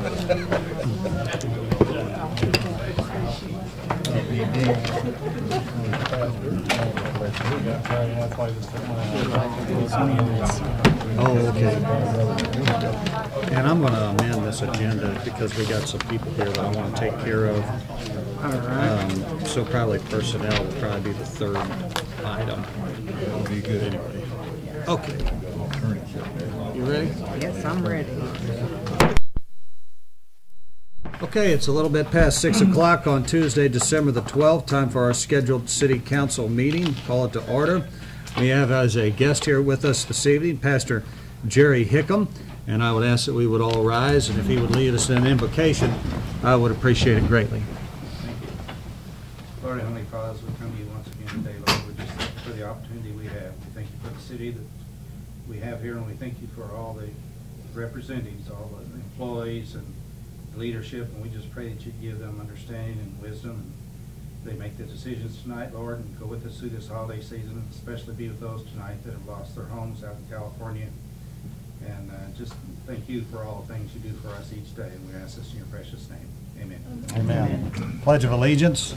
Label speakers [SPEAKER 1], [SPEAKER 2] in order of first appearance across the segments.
[SPEAKER 1] Oh, okay. And I'm going to amend this agenda because we got some people here that I want to take care of.
[SPEAKER 2] All right.
[SPEAKER 1] So probably personnel will probably be the third item.
[SPEAKER 3] That'll be good anyway.
[SPEAKER 1] Okay. You ready?
[SPEAKER 2] Yes, I'm ready.
[SPEAKER 1] Okay, it's a little bit past 6 o'clock on Tuesday, December the 12th. Time for our scheduled city council meeting. Call it to order. We have as a guest here with us this evening, Pastor Jerry Hickam, and I would ask that we would all rise, and if he would lead us in an invocation, I would appreciate it greatly.
[SPEAKER 4] Thank you. Lord, Heavenly Father, as we come to you once again today, Lord, we just thank you for the opportunity we have. We thank you for the city that we have here, and we thank you for all the representatives, all the employees and leadership, and we just pray that you give them understanding and wisdom, and they make the decisions tonight, Lord, and go with us through this holiday season, and especially be with those tonight that have lost their homes out in California. And just thank you for all the things you do for us each day, and we ask this in your precious name. Amen.
[SPEAKER 1] Amen. Pledge of Allegiance.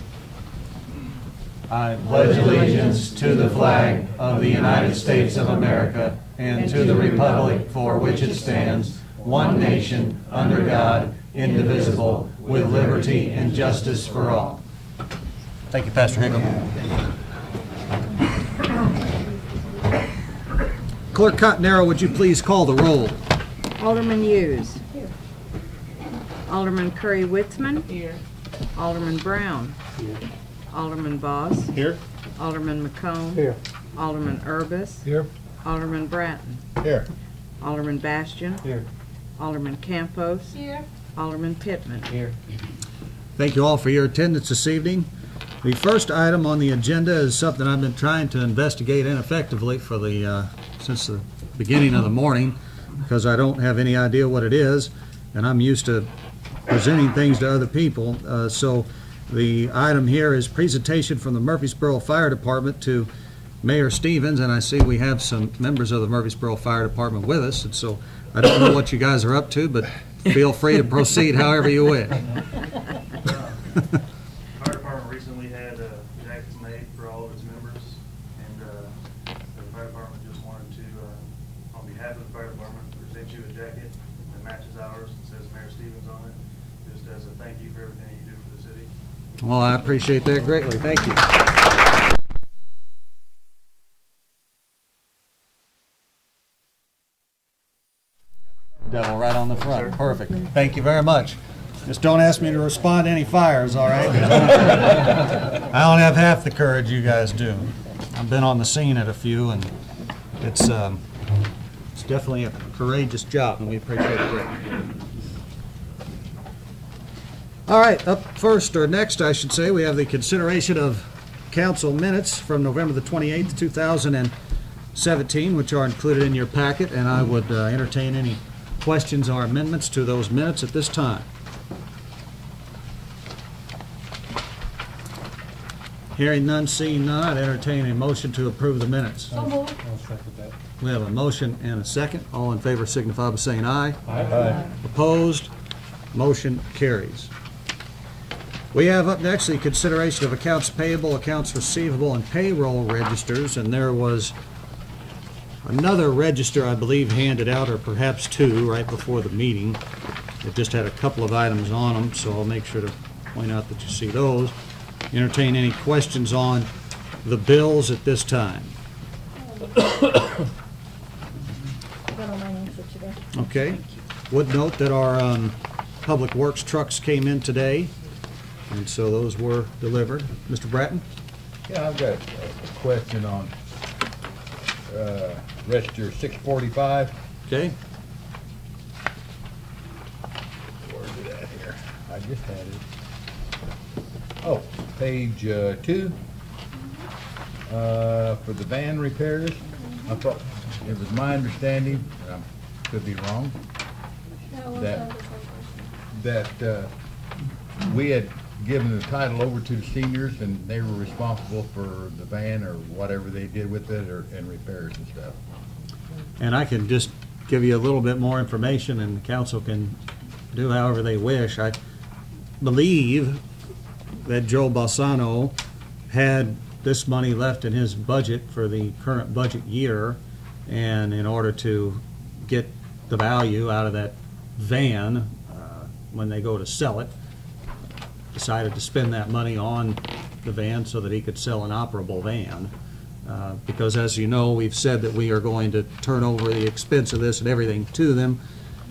[SPEAKER 5] I pledge allegiance to the flag of the United States of America and to the republic for which it stands, one nation, under God, indivisible, with liberty and justice for all.
[SPEAKER 1] Thank you, Pastor Hickam. Clerk Cottonero, would you please call the roll?
[SPEAKER 2] Alderman Hughes. Here. Alderman Curry-Witzman. Here. Alderman Brown. Here. Alderman Voss.
[SPEAKER 3] Here.
[SPEAKER 2] Alderman McComb.
[SPEAKER 3] Here.
[SPEAKER 2] Alderman Urbis.
[SPEAKER 3] Here.
[SPEAKER 2] Alderman Bratton.
[SPEAKER 3] Here.
[SPEAKER 2] Alderman Bastian.
[SPEAKER 3] Here.
[SPEAKER 2] Alderman Campos. Here. Alderman Pittman.
[SPEAKER 3] Here.
[SPEAKER 1] Thank you all for your attendance this evening. The first item on the agenda is something I've been trying to investigate ineffectively for since the beginning of the morning, because I don't have any idea what it is, and I'm used to presenting things to other people. So the item here is presentation from the Murphysboro Fire Department to Mayor Stevens, and I see we have some members of the Murphysboro Fire Department with us, and so I don't know what you guys are up to, but feel free to proceed however you wish.
[SPEAKER 6] Fire department recently had jackets made for all of its members, and the fire department just wanted to, on behalf of the fire department, present you a jacket that matches ours and says Mayor Stevens on it, just as a thank you for everything you do for the city.
[SPEAKER 1] Well, I appreciate that greatly. Thank you. Devil right on the front. Perfect. Thank you very much. Just don't ask me to respond to any fires, all right? I don't have half the courage you guys do. I've been on the scene at a few, and it's definitely a courageous job, and we appreciate it greatly. All right, up first, or next, I should say, we have the consideration of council minutes from November the 28th, 2017, which are included in your packet, and I would entertain any questions or amendments to those minutes at this time. Hearing none, seeing none, I'd entertain a motion to approve the minutes.
[SPEAKER 3] I'll second that.
[SPEAKER 1] We have a motion and a second. All in favor signify by saying aye.
[SPEAKER 3] Aye.
[SPEAKER 1] Opposed? Motion carries. We have up next the consideration of accounts payable, accounts receivable, and payroll registers, and there was another register, I believe, handed out, or perhaps two, right before the meeting. It just had a couple of items on them, so I'll make sure to point out that you see those. Entertain any questions on the bills at this time. Okay. Would note that our Public Works trucks came in today, and so those were delivered. Mr. Bratton?
[SPEAKER 3] Yeah, I've got a question on register 645.
[SPEAKER 1] Okay.
[SPEAKER 3] Where's it at here? I just had it. Oh, page 2 for the van repairs. I thought it was my understanding, and I could be wrong, that we had given the title over to the seniors and they were responsible for the van or whatever they did with it, and repairs and stuff.
[SPEAKER 1] And I can just give you a little bit more information, and the council can do however they wish. I believe that Joe Balsano had this money left in his budget for the current budget year, and in order to get the value out of that van when they go to sell it, decided to spend that money on the van so that he could sell an operable van. Because as you know, we've said that we are going to turn over the expense of this and everything to them,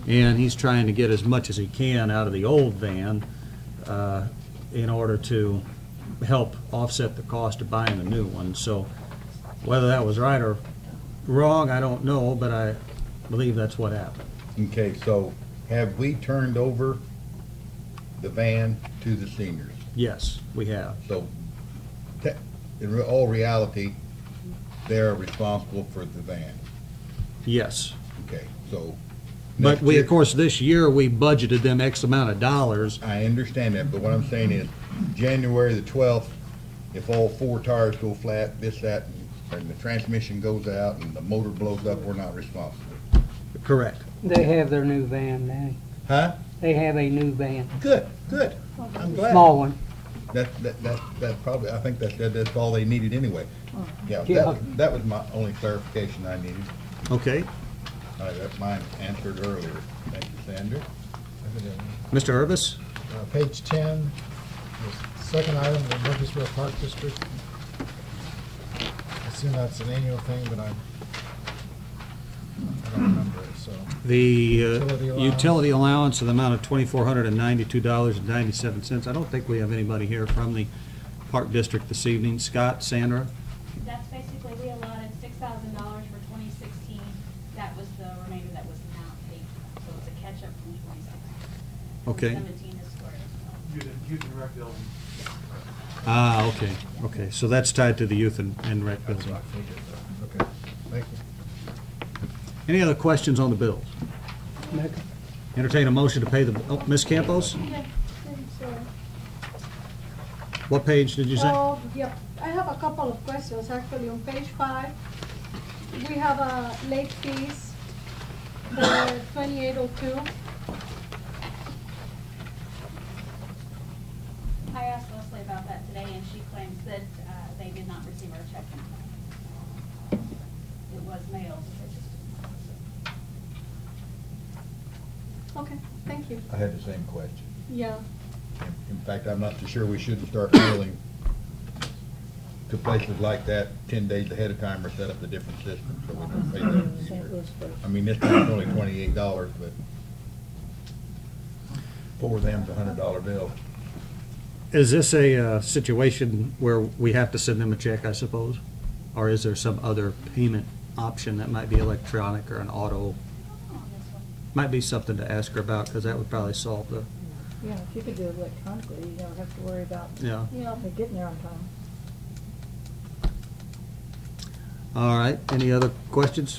[SPEAKER 1] and he's trying to get as much as he can out of the old van in order to help offset the cost of buying a new one. So whether that was right or wrong, I don't know, but I believe that's what happened.
[SPEAKER 3] Okay, so have we turned over the van to the seniors?
[SPEAKER 1] Yes, we have.
[SPEAKER 3] So, in all reality, they're responsible for the van.
[SPEAKER 1] Yes.
[SPEAKER 3] Okay, so.
[SPEAKER 1] But
[SPEAKER 3] next
[SPEAKER 1] we,
[SPEAKER 3] year-
[SPEAKER 1] of course, this year, we budgeted them X amount of dollars.
[SPEAKER 3] I understand that, but what I'm saying is, January the 12th, if all 4 tires go flat, this, that, and the transmission goes out and the motor blows up, we're not responsible.
[SPEAKER 1] Correct.
[SPEAKER 7] They have their new van now.
[SPEAKER 3] Huh?
[SPEAKER 7] They have a new van,
[SPEAKER 3] Good, good. I'm glad.
[SPEAKER 7] small one.
[SPEAKER 3] That probably, I think that's all they needed anyway. Yeah,
[SPEAKER 7] Yeah.
[SPEAKER 3] that was my only clarification I needed.
[SPEAKER 1] Okay.
[SPEAKER 3] That's mine answered earlier. Thank you, Sandra.
[SPEAKER 1] Mr. Urvis?
[SPEAKER 8] Page 10, the second item, the Murphysboro Park District. I assume that's an annual thing, but I don't remember it, so.
[SPEAKER 1] The
[SPEAKER 8] Utility allowance.
[SPEAKER 1] utility allowance of the amount of $2,492.97. I don't think we have anybody here from the Park District this evening. Scott, Sandra?
[SPEAKER 9] That's basically, we allotted $6,000 for 2016. That was the remainder that was not paid. So it's a catch-up from 2016.
[SPEAKER 1] Okay.
[SPEAKER 9] 17 is square as well.
[SPEAKER 6] Youth and rec building.
[SPEAKER 1] Ah, okay, okay. So that's tied to the youth and rec
[SPEAKER 8] That's
[SPEAKER 1] building.
[SPEAKER 8] what I figured, though. Okay, thank you.
[SPEAKER 1] Any other questions on the bills?
[SPEAKER 7] Make-
[SPEAKER 1] Entertain a motion to pay the, oh, Ms. Campos?
[SPEAKER 10] Okay, I'm sorry.
[SPEAKER 1] What page did you say?
[SPEAKER 10] Oh, yep. I have a couple of questions, actually. On page 5, we have late fees for 2802.
[SPEAKER 9] I asked Leslie about that today, and she claims that they did not receive our check in time. It was mailed, they just
[SPEAKER 10] Okay, thank you.
[SPEAKER 3] I had the same question.
[SPEAKER 10] Yeah.
[SPEAKER 3] In fact, I'm not too sure we shouldn't start mailing to places like that 10 days ahead of time or set up a different system so we don't pay that. I mean, this time's only $28, but for them's a $100 bill.
[SPEAKER 1] Is this a situation where we have to send them a check, I suppose? Or is there some other payment option that might be electronic or an auto?
[SPEAKER 9] on this one.
[SPEAKER 1] Might be something to ask her about, because that would probably solve the,
[SPEAKER 11] Yeah, if you could do it electronically, you don't have to worry about
[SPEAKER 1] yeah.
[SPEAKER 11] getting there on time.
[SPEAKER 1] All right, any other questions?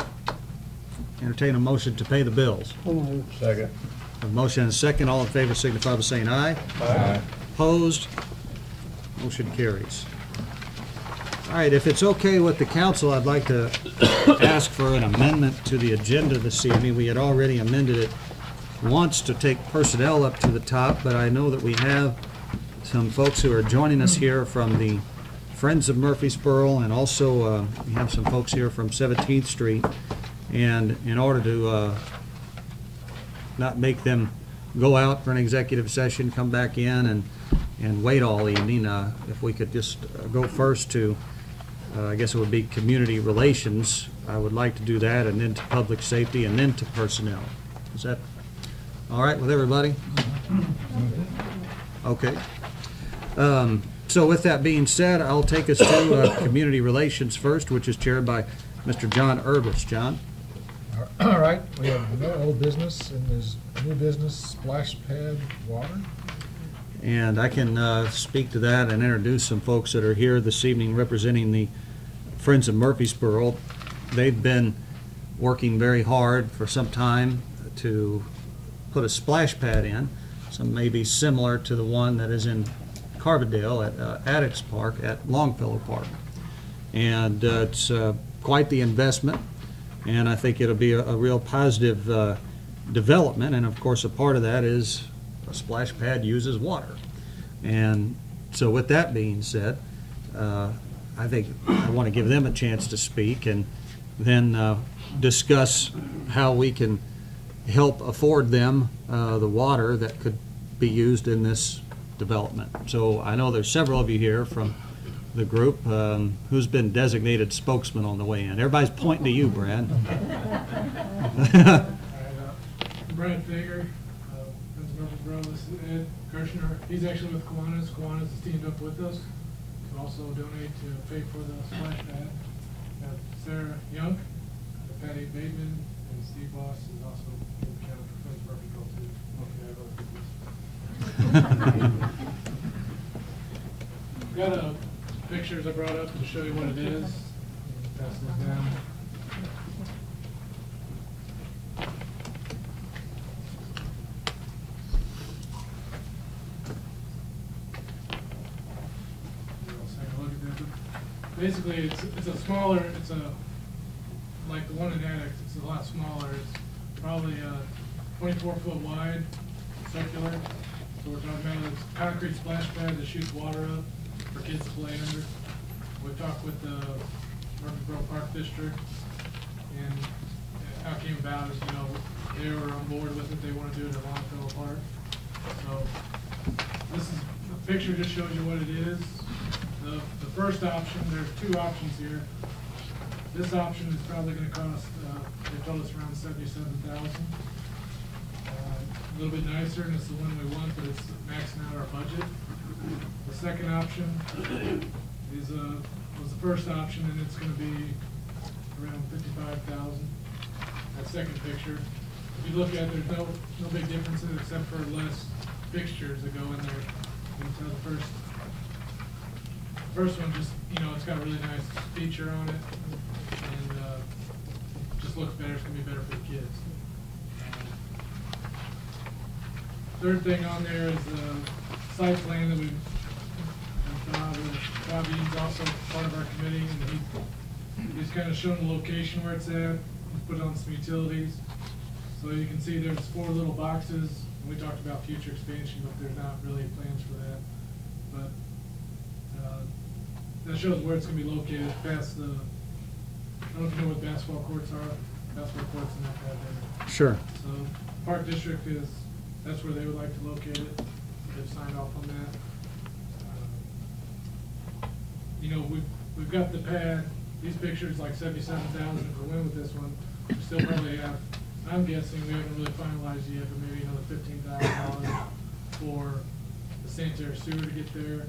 [SPEAKER 1] Entertain a motion to pay the bills.
[SPEAKER 7] so moved.
[SPEAKER 3] Second.
[SPEAKER 1] A motion and a second, all in favor signify by saying aye.
[SPEAKER 3] Aye.
[SPEAKER 1] Opposed? Motion carries. All right, if it's okay with the council, I'd like to ask for an amendment to the agenda this evening. We had already amended it once to take personnel up to the top, but I know that we have some folks who are joining us here from the Friends of Murphysboro, and also we have some folks here from 17th Street. And in order to not make them go out for an executive session, come back in and wait all evening, if we could just go first to, I guess it would be community relations. I would like to do that, and then to public safety, and then to personnel. Is that all right with everybody? Okay. So with that being said, I'll take us to community relations first, which is chaired by Mr. John Urvis. John?
[SPEAKER 8] All right, we have no old business, and there's new business, splash pad water.
[SPEAKER 1] And I can speak to that and introduce some folks that are here this evening representing the Friends of Murphysboro. They've been working very hard for some time to put a splash pad in, some maybe similar to the one that is in Carbondale at Addicts Park at Longfellow Park. And it's quite the investment, and I think it'll be a real positive development, and of course a part of that is a splash pad uses water. And so with that being said, I think I want to give them a chance to speak and then discuss how we can help afford them the water that could be used in this development. So I know there's several of you here from the group. Who's been designated spokesman on the way in? Everybody's pointing to you, Brad.
[SPEAKER 12] Brad Fager, Prince Murphysboro. This is Ed Kirshner. He's actually with Kiwanis. Kiwanis has teamed up with us to also donate to pay for the splash pad. We have Sarah Young, Patty Bateman, and Steve Boss is also in the county for Prince Murphysboro too. Got pictures I brought up to show you what it is. Pass those down. Basically, it's a smaller, like the one in Addicts, it's a lot smaller. It's probably 24-foot wide, circular. So we're talking about a concrete splash pad that shoots water up for kids to play under. We talked with the Murphysboro Park District, and how it came about is, they were on board with it. They want to do it, their lawn fell apart. So this is, the picture just shows you what it is. The first option, there's two options here. This option is probably going to cost, they told us around $77,000. A little bit nicer, and it's the one we want, but it's maxing out our budget. The second option is was the first option, and it's going to be around $55,000. That second picture, if you look at it, there's no big differences except for less fixtures that go in there. You can tell the first one just, it's got a really nice feature on it, and just looks better. It's going to be better for the kids. Third thing on there is the site plan that Bob Eaton's also part of our committee, and he's kind of shown the location where it's at. He's put on some utilities. So you can see there's 4 little boxes. We talked about future expansion, but there's not really plans for that. But that shows where it's going to be located past the, I don't know if you know what basketball courts are. Basketball courts in that pad there.
[SPEAKER 1] Sure.
[SPEAKER 12] So Park District that's where they would like to locate it. They've signed off on that. We've got the pad. These pictures like $77,000 if we win with this one. We still probably have, I'm guessing we haven't really finalized yet, but maybe another $15,000 for the sanitary sewer to get there,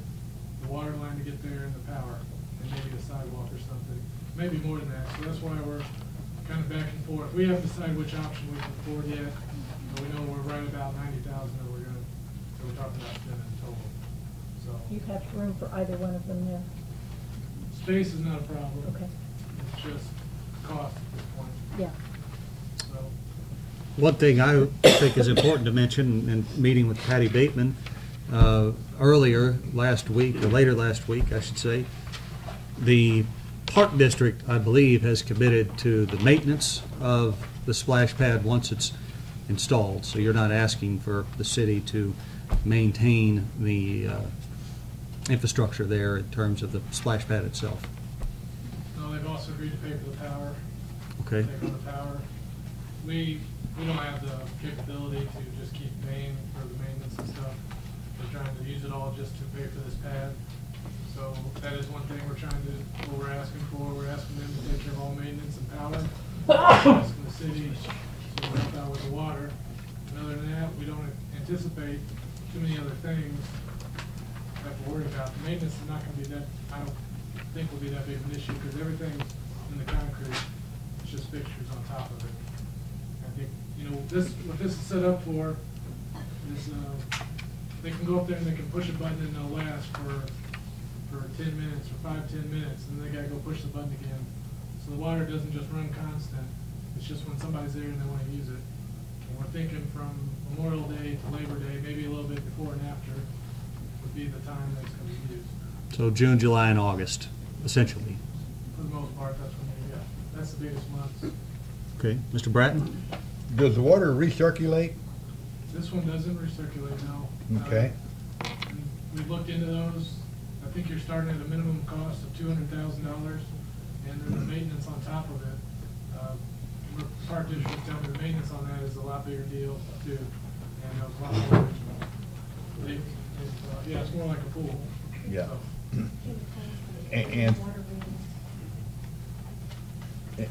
[SPEAKER 12] the water line to get there, and the power, and maybe a sidewalk or something. Maybe more than that. So that's why we're kind of back and forth. We haven't decided which option we can afford yet, but we know we're right about $90,000 that we're talking about spending in total. So
[SPEAKER 11] You have room for either one of them there?
[SPEAKER 12] space is not a problem.
[SPEAKER 11] Okay.
[SPEAKER 12] It's just cost at this point.
[SPEAKER 11] Yeah.
[SPEAKER 12] So
[SPEAKER 1] One thing I think is important to mention in meeting with Patty Bateman earlier last week, or later last week, I should say, the Park District, I believe, has committed to the maintenance of the splash pad once it's installed. So you're not asking for the city to maintain the infrastructure there in terms of the splash pad itself.
[SPEAKER 12] no, they've also agreed to pay for the power.
[SPEAKER 1] Okay.
[SPEAKER 12] Take on the power. We don't have the capability to just keep paying for the maintenance and stuff. We're trying to use it all just to pay for this pad. So that is one thing what we're asking for. We're asking them to take care of all maintenance and power. We're asking the city to help out with the water. And other than that, we don't anticipate too many other things to have to worry about. The maintenance is not going to be that, I don't think will be that big of an issue because everything's in the concrete. It's just fixtures on top of it. I think, what this is set up for is they can go up there and they can push a button and they'll last for 10 minutes or 5-10 minutes, and then they gotta go push the button again. So the water doesn't just run constant. It's just when somebody's there and they want to use it. And we're thinking from Memorial Day to Labor Day, maybe a little bit before and after, would be the time that it's going to be used.
[SPEAKER 1] So June, July, and August, essentially.
[SPEAKER 12] For the most part, that's when that's the biggest months.
[SPEAKER 1] Okay, Mr. Bratton?
[SPEAKER 3] Does the water recirculate?
[SPEAKER 12] This one doesn't recirculate now.
[SPEAKER 3] Okay.
[SPEAKER 12] We looked into those. I think you're starting at a minimum cost of $200,000, and there's a maintenance on top of it. Park district tell me the maintenance on that is a lot bigger deal too, and a lot more. Yeah, it's more like a pool.
[SPEAKER 3] Yeah.
[SPEAKER 12] So.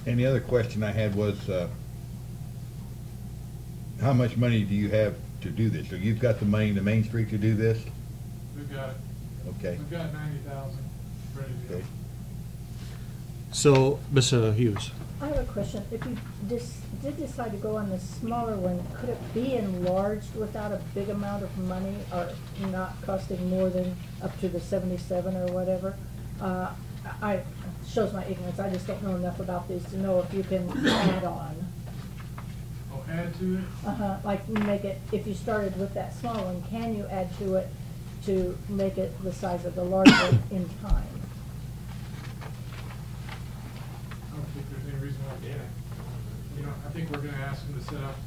[SPEAKER 3] And the other question I had was, how much money do you have to do this? So you've got the money in the Main Street to do this?
[SPEAKER 12] We've got it.
[SPEAKER 3] Okay.
[SPEAKER 12] We've got 90,000 ready to go.
[SPEAKER 3] Okay.
[SPEAKER 1] So, Ms. Hughes?
[SPEAKER 11] I have a question. If you did decide to go on the smaller one, could it be enlarged without a big amount of money, or not costing more than up to the 77 or whatever? Shows my ignorance. I just don't know enough about these to know if you can add on.
[SPEAKER 12] Oh, add to it?
[SPEAKER 11] Like make it, if you started with that small one, can you add to it to make it the size of the large one in time?
[SPEAKER 12] I don't think there's any reason why we can't. You know, I think we're gonna ask them to set up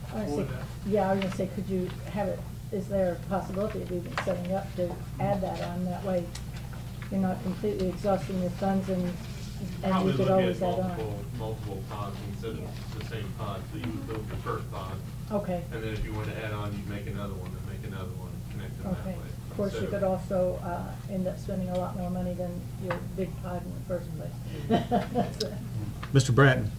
[SPEAKER 12] for that.
[SPEAKER 11] Yeah, I was gonna say, could you have it, is there a possibility of even setting up to add that on? That way you're not completely exhausting your funds and you could always add on.
[SPEAKER 13] Multiple pods instead of the same pod, so you would build the first pod.
[SPEAKER 11] Okay.
[SPEAKER 13] And then if you want to add on, you'd make another one and make another one, connect them that
[SPEAKER 11] Okay.
[SPEAKER 13] way.
[SPEAKER 11] Of course, you could also end up spending a lot more money than your big pod in the first place.
[SPEAKER 1] Mr. Bratton?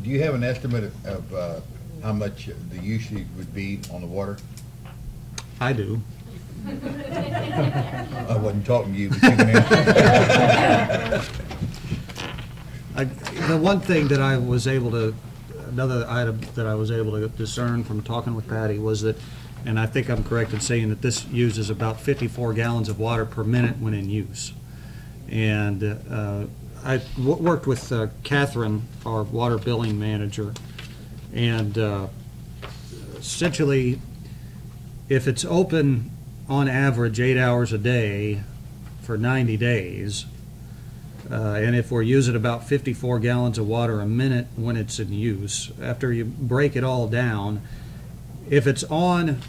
[SPEAKER 3] Do you have an estimate of how much the usage would be on the water?
[SPEAKER 1] I do.
[SPEAKER 3] I wasn't talking to you, but you can answer.
[SPEAKER 1] The one thing that I was able to, another item that I was able to discern from talking with Patty was that, and I think I'm correct in saying that this uses about 54 gallons of water per minute when in use. And I worked with Catherine, our water billing manager, and essentially, if it's open on average 8 hours a day for 90 days, and if we're using about 54 gallons of water a minute when it's in use, after you break it all down, if it's on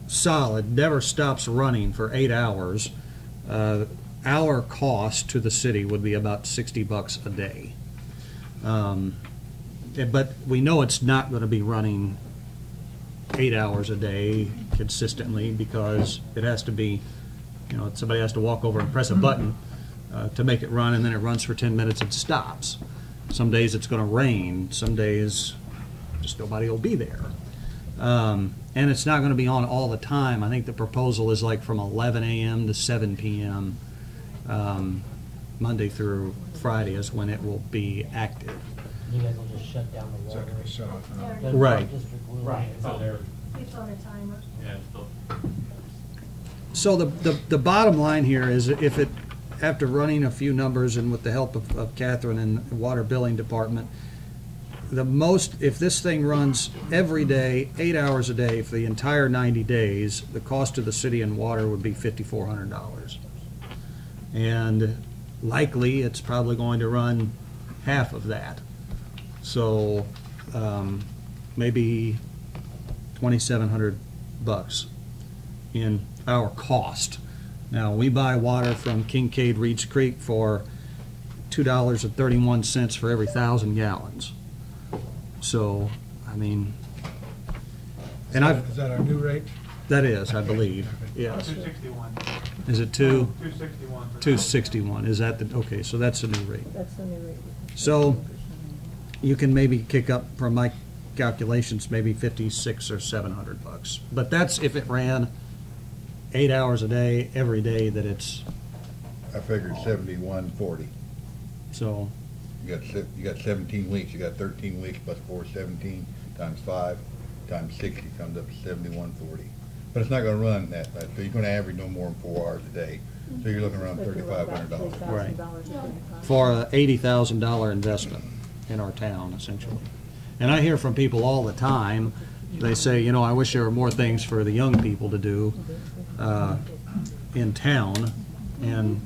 [SPEAKER 1] solid, never stops running for 8 hours, our cost to the city would be about $60 a day. But we know it's not going to be running 8 hours a day consistently, because it has to be, you know, somebody has to walk over and press a button to make it run, and then it runs for 10 minutes and stops. Some days it's going to rain, some days just nobody will be there. And it's not going to be on all the time. I think the proposal is like from 11 a.m. to 7 p.m. Monday through Friday is when it will be active.
[SPEAKER 14] You guys will just shut down the
[SPEAKER 8] Is that
[SPEAKER 14] water.
[SPEAKER 8] gonna be shut off?
[SPEAKER 14] The
[SPEAKER 1] Right.
[SPEAKER 14] district will.
[SPEAKER 13] Right. So they're,
[SPEAKER 10] It's on a timer.
[SPEAKER 13] yeah, so
[SPEAKER 1] So the bottom line here is, if it, after running a few numbers and with the help of Catherine and the water billing department, the most, if this thing runs every day, 8 hours a day for the entire 90 days, the cost to the city and water would be $5,400. And likely, it's probably going to run half of that. So maybe $2,700 in our cost. Now, we buy water from Kincaid Reeds Creek for $2.31 for every 1,000 gallons. So, I mean, and I've...
[SPEAKER 8] Is that our new rate?
[SPEAKER 1] That is, I believe, yes.
[SPEAKER 12] 261.
[SPEAKER 1] Is it 2?
[SPEAKER 12] 261.
[SPEAKER 1] 261, is that the, okay, so that's the new rate.
[SPEAKER 11] That's the new rate.
[SPEAKER 1] So, you can maybe kick up, from my calculations, maybe $5,600 or $700. But that's if it ran 8 hours a day, every day that it's,
[SPEAKER 3] I figured 7140.
[SPEAKER 1] so,
[SPEAKER 3] You got 17 weeks, you got 13 weeks plus 4, 17 times 5 times 60 comes up to 7140. But it's not gonna run that, so you're gonna average no more than 4 hours a day. So you're looking around $3,500.
[SPEAKER 1] Right. For a $80,000 investment in our town, essentially. And I hear from people all the time, they say, you know, I wish there were more things for the young people to do in town, and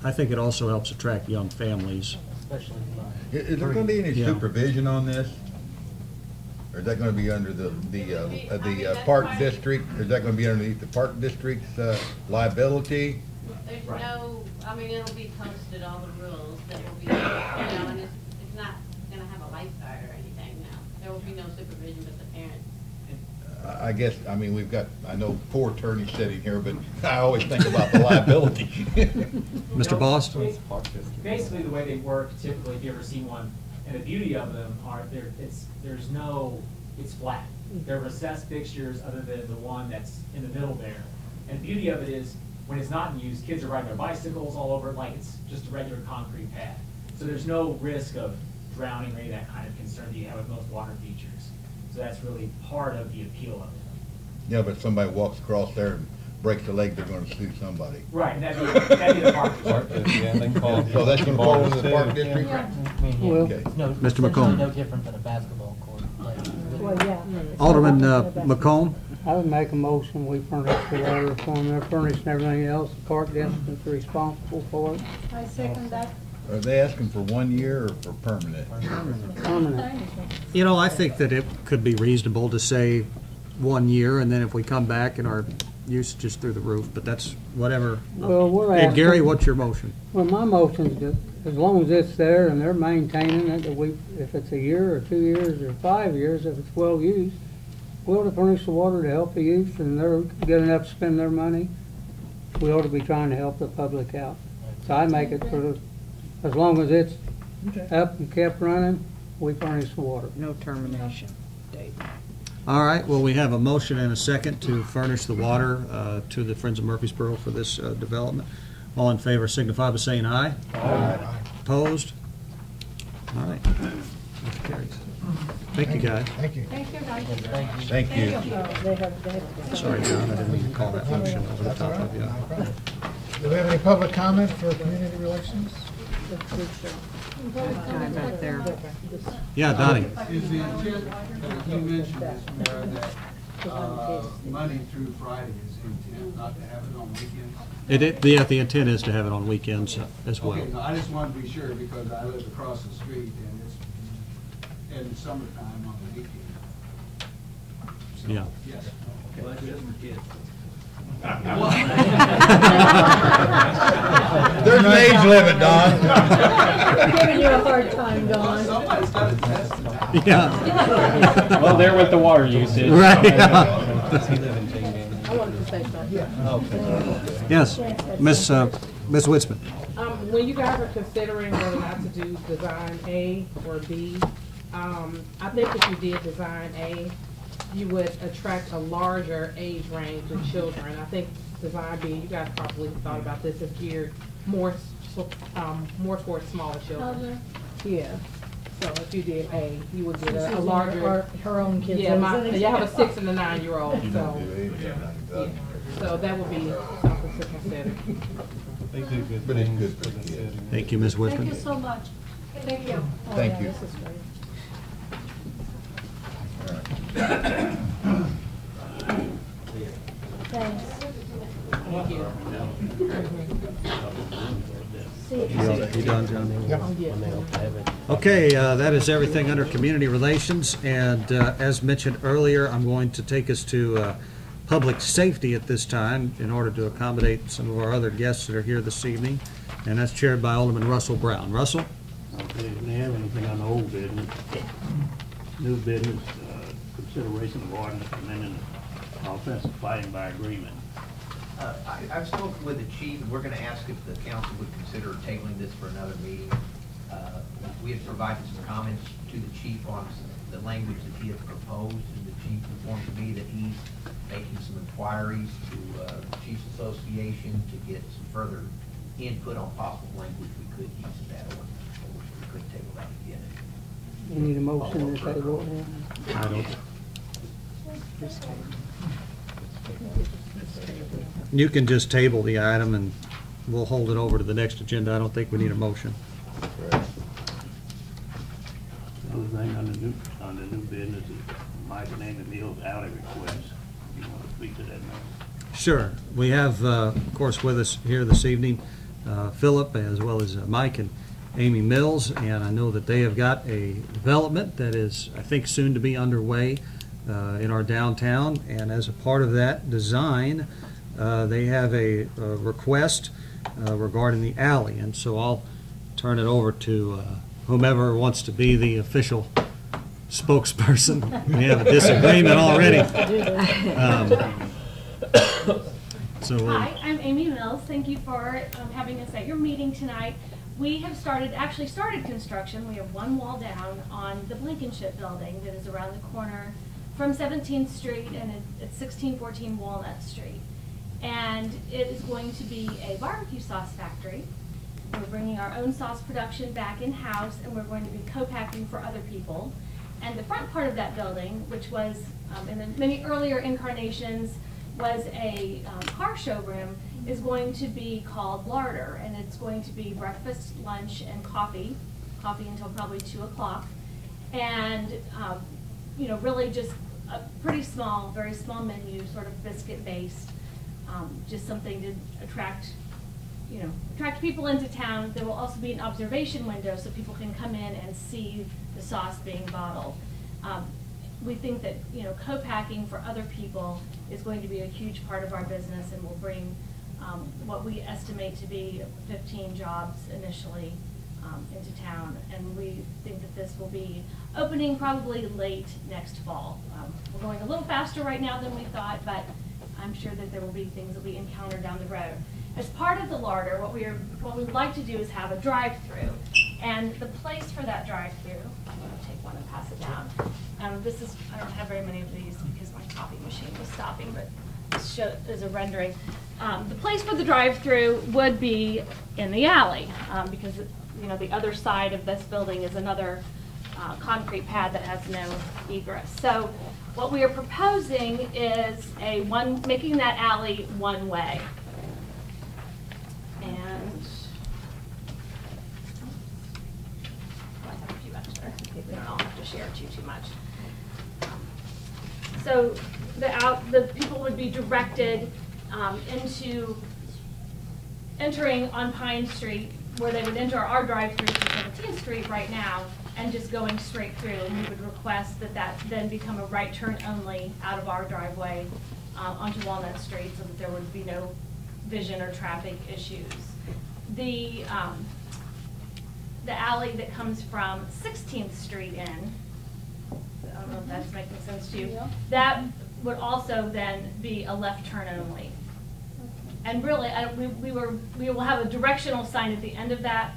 [SPEAKER 1] I think it also helps attract young families.
[SPEAKER 14] Especially
[SPEAKER 3] Is there gonna be any
[SPEAKER 1] Yeah.
[SPEAKER 3] supervision on this? Or is that gonna be under the park district? Or is that gonna be underneath the park district's liability?
[SPEAKER 15] There's no, I mean, it'll be posted, all the rules that will be, and it's not gonna have a lifeguard or anything, no. There will be no supervision but the parents.
[SPEAKER 3] I guess, I mean, we've got, I know 4 attorneys sitting here, but I always think about the liability.
[SPEAKER 1] Mr. Boss?
[SPEAKER 16] Basically, the way they work, typically, if you ever see one, and the beauty of them are, it's flat. They're recessed fixtures other than the one that's in the middle there. And the beauty of it is, when it's not in use, kids are riding their bicycles all over it like it's just a regular concrete pad. So there's no risk of drowning or any of that kind of concern that you have with most water features. So that's really part of the appeal of it.
[SPEAKER 3] Yeah, but somebody walks across there and breaks a leg, they're gonna sue somebody.
[SPEAKER 16] Right, and that'd be the park district.
[SPEAKER 13] Yeah, they call it.
[SPEAKER 3] So that's gonna fall into the park district?
[SPEAKER 14] Well,
[SPEAKER 3] Okay.
[SPEAKER 14] no,
[SPEAKER 1] Mr.
[SPEAKER 14] essentially
[SPEAKER 1] McComb.
[SPEAKER 14] no different than a basketball court.
[SPEAKER 11] Well, yeah.
[SPEAKER 1] Alderman McComb?
[SPEAKER 7] I would make a motion, we furnish the water for them, they're furnishing everything else, the park district's responsible for it.
[SPEAKER 10] I second that.
[SPEAKER 3] Are they asking for 1 year or for permanent?
[SPEAKER 7] Permanent.
[SPEAKER 1] You know, I think that it could be reasonable to say 1 year, and then if we come back and our usage is through the roof, but that's whatever.
[SPEAKER 7] Well, we're
[SPEAKER 1] Hey,
[SPEAKER 7] asking.
[SPEAKER 1] Gary, what's your motion?
[SPEAKER 7] Well, my motion's that as long as it's there and they're maintaining it, that we, if it's a year or 2 years or 5 years, if it's well used, we ought to furnish the water to help the youth and they're good enough to spend their money. We ought to be trying to help the public out. So I make it for, as long as it's up and kept running, we furnish the water.
[SPEAKER 2] No termination date.
[SPEAKER 1] All right, well, we have a motion and a second to furnish the water to the Friends of Murphysboro for this development. All in favor signify by saying aye.
[SPEAKER 8] Aye.
[SPEAKER 1] Opposed? All right. Motion carries. Thank you, guys.
[SPEAKER 8] Thank you.
[SPEAKER 10] Thank you, guys.
[SPEAKER 3] Thank you.
[SPEAKER 11] They have.
[SPEAKER 1] Sorry, John, I didn't mean to call that motion over the
[SPEAKER 8] That's all
[SPEAKER 1] top
[SPEAKER 8] right.
[SPEAKER 1] of you.
[SPEAKER 8] No problem. Do we have any public comment for community relations?
[SPEAKER 2] Time back there.
[SPEAKER 1] Yeah, Donnie.
[SPEAKER 17] Is the intent, you mentioned this, Mayor, that Monday through Friday is the intent, not to have it on weekends?
[SPEAKER 1] The intent is to have it on weekends as well.
[SPEAKER 17] Okay, no, I just wanted to be sure because I live across the street and it's in the summertime on the weekend. So,
[SPEAKER 1] Yeah.
[SPEAKER 17] Yes.
[SPEAKER 4] Well, that's just for kids.
[SPEAKER 3] There's an age limit, Don.
[SPEAKER 11] Giving you a hard time, Don.
[SPEAKER 17] Somebody's got to test it out.
[SPEAKER 1] Yeah.
[SPEAKER 14] Well, there with the water usage.
[SPEAKER 1] Right.
[SPEAKER 14] Does he live in King
[SPEAKER 11] I wanted to say something.
[SPEAKER 1] Yes, Miss Witzman.
[SPEAKER 18] When you guys are considering whether or not to do design A or B, I think if you did design A, you would attract a larger age range of children. I think design B, you guys probably thought about this, is geared more towards smaller children. Yeah. So if you did A, you would get a larger.
[SPEAKER 11] Her own kids.
[SPEAKER 18] Yeah, you have a 6 and a 9-year-old, so. Yeah. So that would be something to consider.
[SPEAKER 13] They do good
[SPEAKER 3] But it's
[SPEAKER 13] things
[SPEAKER 3] good
[SPEAKER 13] for
[SPEAKER 3] for
[SPEAKER 13] the
[SPEAKER 3] kids.
[SPEAKER 13] city.
[SPEAKER 1] Thank you, Ms.
[SPEAKER 10] Thank you
[SPEAKER 1] Witzman.
[SPEAKER 10] so much. Thank you.
[SPEAKER 3] Thank you.
[SPEAKER 11] This is great. Thanks.
[SPEAKER 18] Thank you.
[SPEAKER 1] You done, John?
[SPEAKER 11] Yeah.
[SPEAKER 1] Okay, that is everything under community relations, and as mentioned earlier, I'm going to take us to public safety at this time in order to accommodate some of our other guests that are here this evening, and that's chaired by Alderman Russell Brown. Russell?
[SPEAKER 19] Okay, do they have anything on the old business? New business, consideration of ordinance amending offensive fighting by agreement.
[SPEAKER 20] I've spoken with the chief, and we're going to ask if the council would consider tabling this for another meeting. We have provided some comments to the chief on the language that he has proposed, and the chief informed me that he's making some inquiries to the Chiefs Association to get some further input on possible language we could use in that ordinance. So we could table that again.
[SPEAKER 7] You need a motion to table it.
[SPEAKER 1] I don't. You can just table the item and we'll hold it over to the next agenda. I don't think we need a motion.
[SPEAKER 19] The other thing on the new business is Mike name and Neil's alley request. You want to speak to that now?
[SPEAKER 1] Sure. We have, of course, with us here this evening, Philip as well as Mike, and Amy Mills, and I know that they have got a development that is, I think, soon to be underway in our downtown, and as a part of that design, they have a request regarding the alley, and so I'll turn it over to whomever wants to be the official spokesperson. We have a disagreement already.
[SPEAKER 21] Hi, I'm Amy Mills. Thank you for having us at your meeting tonight. We have actually started construction. We have one wall down on the Blankenship building that is around the corner from 17th Street, and it's 1614 Walnut Street. And it is going to be a barbecue sauce factory. We're bringing our own sauce production back in-house, and we're going to be co-packing for other people. And the front part of that building, which was in the many earlier incarnations, was a car showroom, is going to be called Larder, and it's going to be breakfast, lunch, and coffee until probably 2 o'clock. And you know, really just a pretty small, very small menu, sort of biscuit-based, just something to attract people into town. There will also be an observation window so people can come in and see the sauce being bottled. We think that, you know, co-packing for other people is going to be a huge part of our business, and will bring what we estimate to be 15 jobs initially into town. And we think that this will be opening probably late next fall. We're going a little faster right now than we thought, but I'm sure that there will be things that we encounter down the road. As part of the Larder, what we would like to do is have a drive-through, and the place for that drive-through, I'm going to take one and pass it down. I don't have very many of these because my copy machine was stopping, but this is a rendering. The place for the drive-through would be in the alley, because you know, the other side of this building is another concrete pad that has no egress. So what we are proposing is making that alley one way. And I have a few extra. We don't all have to share too much. So the people would be directed into entering on Pine Street, where they would enter our drive-through to 17th Street right now, and just going straight through. And we would request that then become a right turn only out of our driveway onto Walnut Street, so that there would be no vision or traffic issues. The alley that comes from 16th Street in, I don't know if that's making sense to you, yeah. That would also then be a left turn only. And really, we will have a directional sign at the end of that,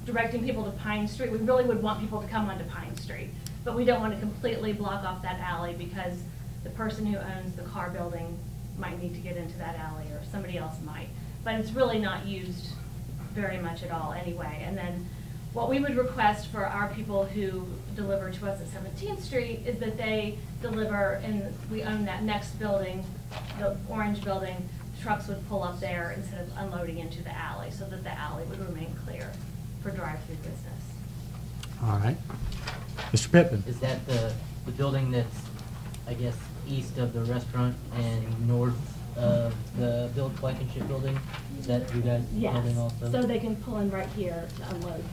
[SPEAKER 21] directing people to Pine Street. We really would want people to come onto Pine Street, but we don't want to completely block off that alley, because the person who owns the car building might need to get into that alley, or somebody else might. But it's really not used very much at all anyway. And then what we would request for our people who deliver to us at 17th Street is that they deliver, and we own that next building, the orange building. Trucks would pull up there instead of unloading into the alley, so that the alley would remain clear for drive-through business.
[SPEAKER 1] All right. Mr. Pittman.
[SPEAKER 14] Is that the building that's, I guess, east of the restaurant and north of the Blankenship building? Is that you guys building also?
[SPEAKER 21] Yes, so they can pull in right here to unload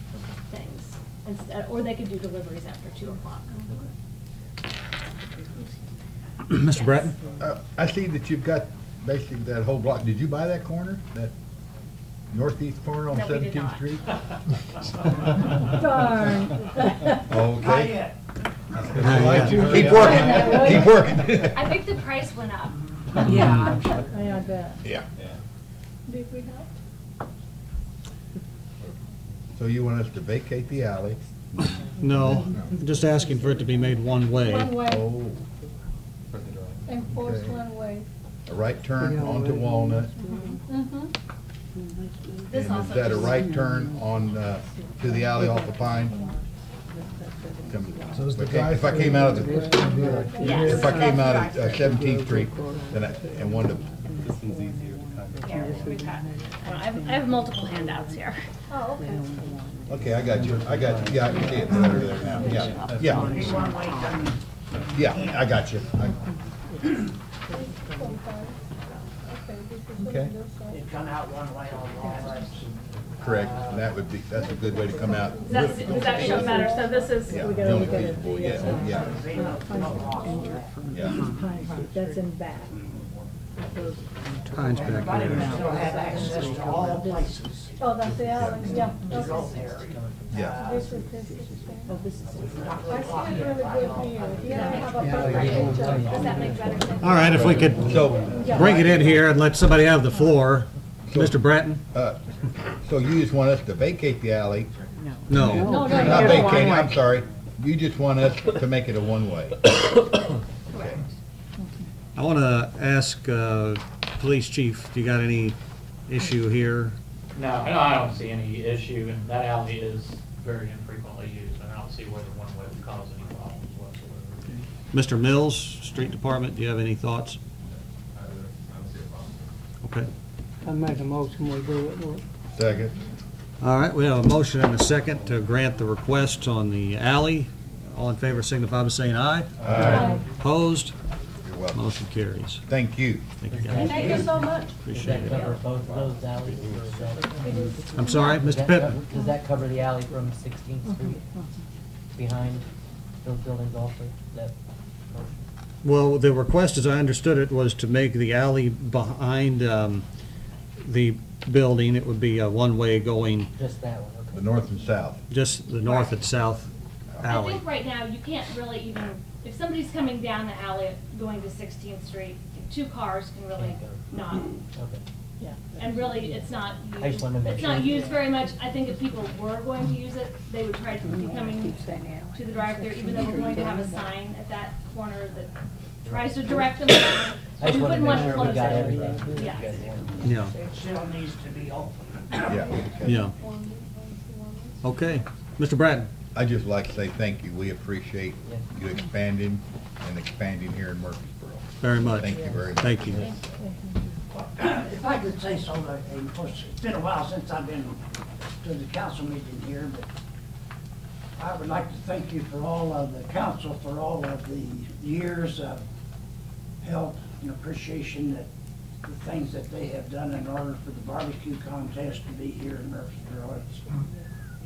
[SPEAKER 21] things, or they could do deliveries after 2 o'clock.
[SPEAKER 1] Mr. Bratton?
[SPEAKER 3] I see that you've got basically that whole block. Did you buy that corner, that northeast corner on
[SPEAKER 21] No,
[SPEAKER 3] 17th Street?
[SPEAKER 11] Darn.
[SPEAKER 3] Okay. Keep working. Keep working.
[SPEAKER 21] I think the price went up.
[SPEAKER 11] Yeah. I bet.
[SPEAKER 3] Yeah.
[SPEAKER 10] Did we help?
[SPEAKER 3] So you want us to vacate the alley?
[SPEAKER 1] No, just asking for it to be made one way.
[SPEAKER 10] One way.
[SPEAKER 3] Oh.
[SPEAKER 10] Enforced
[SPEAKER 3] Okay.
[SPEAKER 10] one way.
[SPEAKER 3] A right turn onto Walnut.
[SPEAKER 10] Mm-hmm.
[SPEAKER 3] And is that a right turn on, to the alley off of Pine?
[SPEAKER 8] So is the
[SPEAKER 3] If I came out of
[SPEAKER 8] Yes.
[SPEAKER 3] if I came out of 17th Street and wanted to.
[SPEAKER 13] This one's easier to kind of.
[SPEAKER 21] Here, we've got, I have multiple handouts here.
[SPEAKER 10] Oh, okay.
[SPEAKER 3] Okay, I got you. Yeah, I can see it over there now. Yeah. Yeah, I got you.
[SPEAKER 10] Okay, this is
[SPEAKER 3] Okay.
[SPEAKER 10] the other side.
[SPEAKER 16] It come out one way on Walnut.
[SPEAKER 3] correct, and that's a good way to come out.
[SPEAKER 21] Does that show better? So this is.
[SPEAKER 3] Yeah, the only feasible, yeah.
[SPEAKER 11] That's in back.
[SPEAKER 1] Pines back there.
[SPEAKER 17] Still have access to all places.
[SPEAKER 10] Oh, that's the Alex, yeah. Okay.
[SPEAKER 3] Yeah.
[SPEAKER 10] This is. Oh, this is. I see a really good view. Yeah, I have a perfect picture. Does that make better sense?
[SPEAKER 1] All right, if we could bring it in here and let somebody have the floor. Mr. Bratton?
[SPEAKER 3] So you just want us to vacate the alley?
[SPEAKER 1] No.
[SPEAKER 3] Not vacating, I'm sorry. You just want us to make it a one-way?
[SPEAKER 1] I want to ask Police Chief, do you got any issue here?
[SPEAKER 5] No, I don't see any issue, and that alley is very infrequently used, and I don't see whether one way would cause any problems whatsoever.
[SPEAKER 1] Mr. Mills, Street Department, do you have any thoughts?
[SPEAKER 13] I don't see a problem.
[SPEAKER 1] Okay.
[SPEAKER 7] I make a motion, we do it.
[SPEAKER 3] Second.
[SPEAKER 1] All right, we have a motion and a second to grant the request on the alley. All in favor signify by saying aye.
[SPEAKER 3] Aye.
[SPEAKER 1] Opposed?
[SPEAKER 3] You're welcome.
[SPEAKER 1] Motion carries.
[SPEAKER 3] Thank you.
[SPEAKER 1] Thank you, guys.
[SPEAKER 10] Thank you so much.
[SPEAKER 1] Appreciate
[SPEAKER 14] Does that
[SPEAKER 1] it.
[SPEAKER 14] cover both of those alleys? Or is that-
[SPEAKER 1] I'm sorry,
[SPEAKER 14] Does
[SPEAKER 1] Mr.
[SPEAKER 14] that
[SPEAKER 1] Pittman?
[SPEAKER 14] cover- Does that cover the alley from 16th Street behind those buildings also? That motion?
[SPEAKER 1] Well, the request, as I understood it, was to make the alley behind the building, it would be a one-way going,
[SPEAKER 14] Just that one, okay.
[SPEAKER 3] The north and south.
[SPEAKER 1] just the north and south
[SPEAKER 21] I
[SPEAKER 1] alley.
[SPEAKER 21] think right now, you can't really even, if somebody's coming down the alley going to 16th Street, two cars can really not.
[SPEAKER 14] Okay.
[SPEAKER 11] Yeah.
[SPEAKER 21] And really, it's not
[SPEAKER 14] I just wanted to make
[SPEAKER 21] it's not
[SPEAKER 14] sure.
[SPEAKER 21] used very much. I think if people were going to use it, they would try to be coming to the drive-through, even though we're going to have a sign at that corner that tries to direct them.
[SPEAKER 14] I just
[SPEAKER 21] We
[SPEAKER 14] wanted to
[SPEAKER 21] wouldn't
[SPEAKER 14] make
[SPEAKER 21] want to
[SPEAKER 14] sure we
[SPEAKER 21] close
[SPEAKER 14] got
[SPEAKER 21] it.
[SPEAKER 14] everything. that you
[SPEAKER 21] Yeah.
[SPEAKER 14] guys wanted.
[SPEAKER 1] Yeah,
[SPEAKER 17] It still needs to be open.
[SPEAKER 3] Yeah.
[SPEAKER 1] yeah. Okay, Mr. Bratton?
[SPEAKER 3] I'd just like to say thank you. We appreciate
[SPEAKER 14] Yeah.
[SPEAKER 3] you expanding here in Murphysboro.
[SPEAKER 1] Very much.
[SPEAKER 3] Thank you very much.
[SPEAKER 1] Thank you.
[SPEAKER 17] If I could say so, of course, it's been a while since I've been to the council meeting here, but I would like to thank you for all of the council, for all of the years of help and appreciation that the things that they have done in order for the barbecue contest to be here in Murphysboro.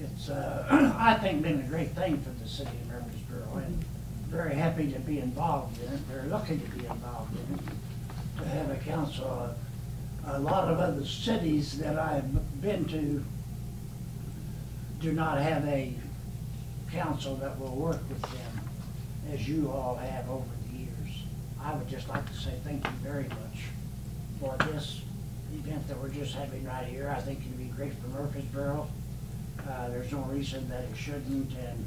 [SPEAKER 17] It's I think, been a great thing for the city of Murphysboro, and very happy to be involved in it, very lucky to be involved in it, to have a council. A lot of other cities that I've been to do not have a council that will work with them as you all have over the years. I would just like to say thank you very much for this event that we're just having right here. I think it'd be great for Murphysboro. There's no reason that it shouldn't, and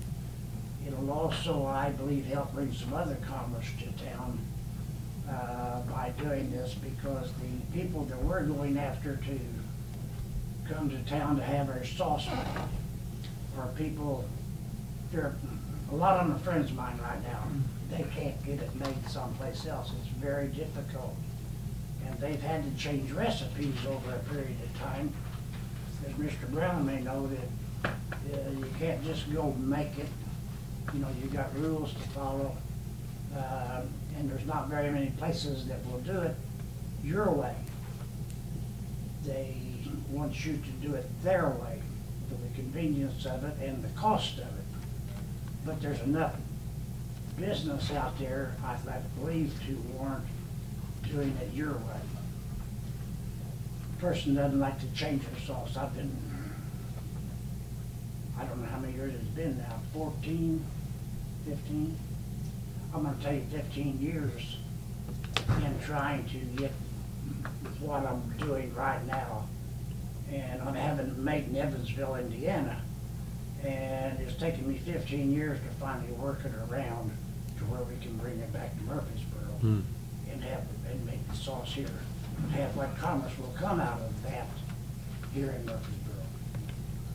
[SPEAKER 17] it'll also, I believe, help bring some other commerce to town by doing this, because the people that we're going after to come to town to have our sauce are people, a lot of them are friends of mine right now. They can't get it made someplace else. It's very difficult. And they've had to change recipes over a period of time. As Mr. Brown may know, that you can't just go make it. You know, you've got rules to follow. And there's not very many places that will do it your way. They want you to do it their way, for the convenience of it and the cost of it. But there's enough business out there, I believe, to warrant doing it your way. Person doesn't like to change their sauce. I've been, I don't know how many years it's been now, 14, 15? I'm gonna tell you 15 years in trying to get what I'm doing right now. And I'm having it made in Evansville, Indiana. And it's taken me 15 years to finally work it around to where we can bring it back to Murphysboro and make the sauce here. And have what commerce will come out of that here in Murphysboro.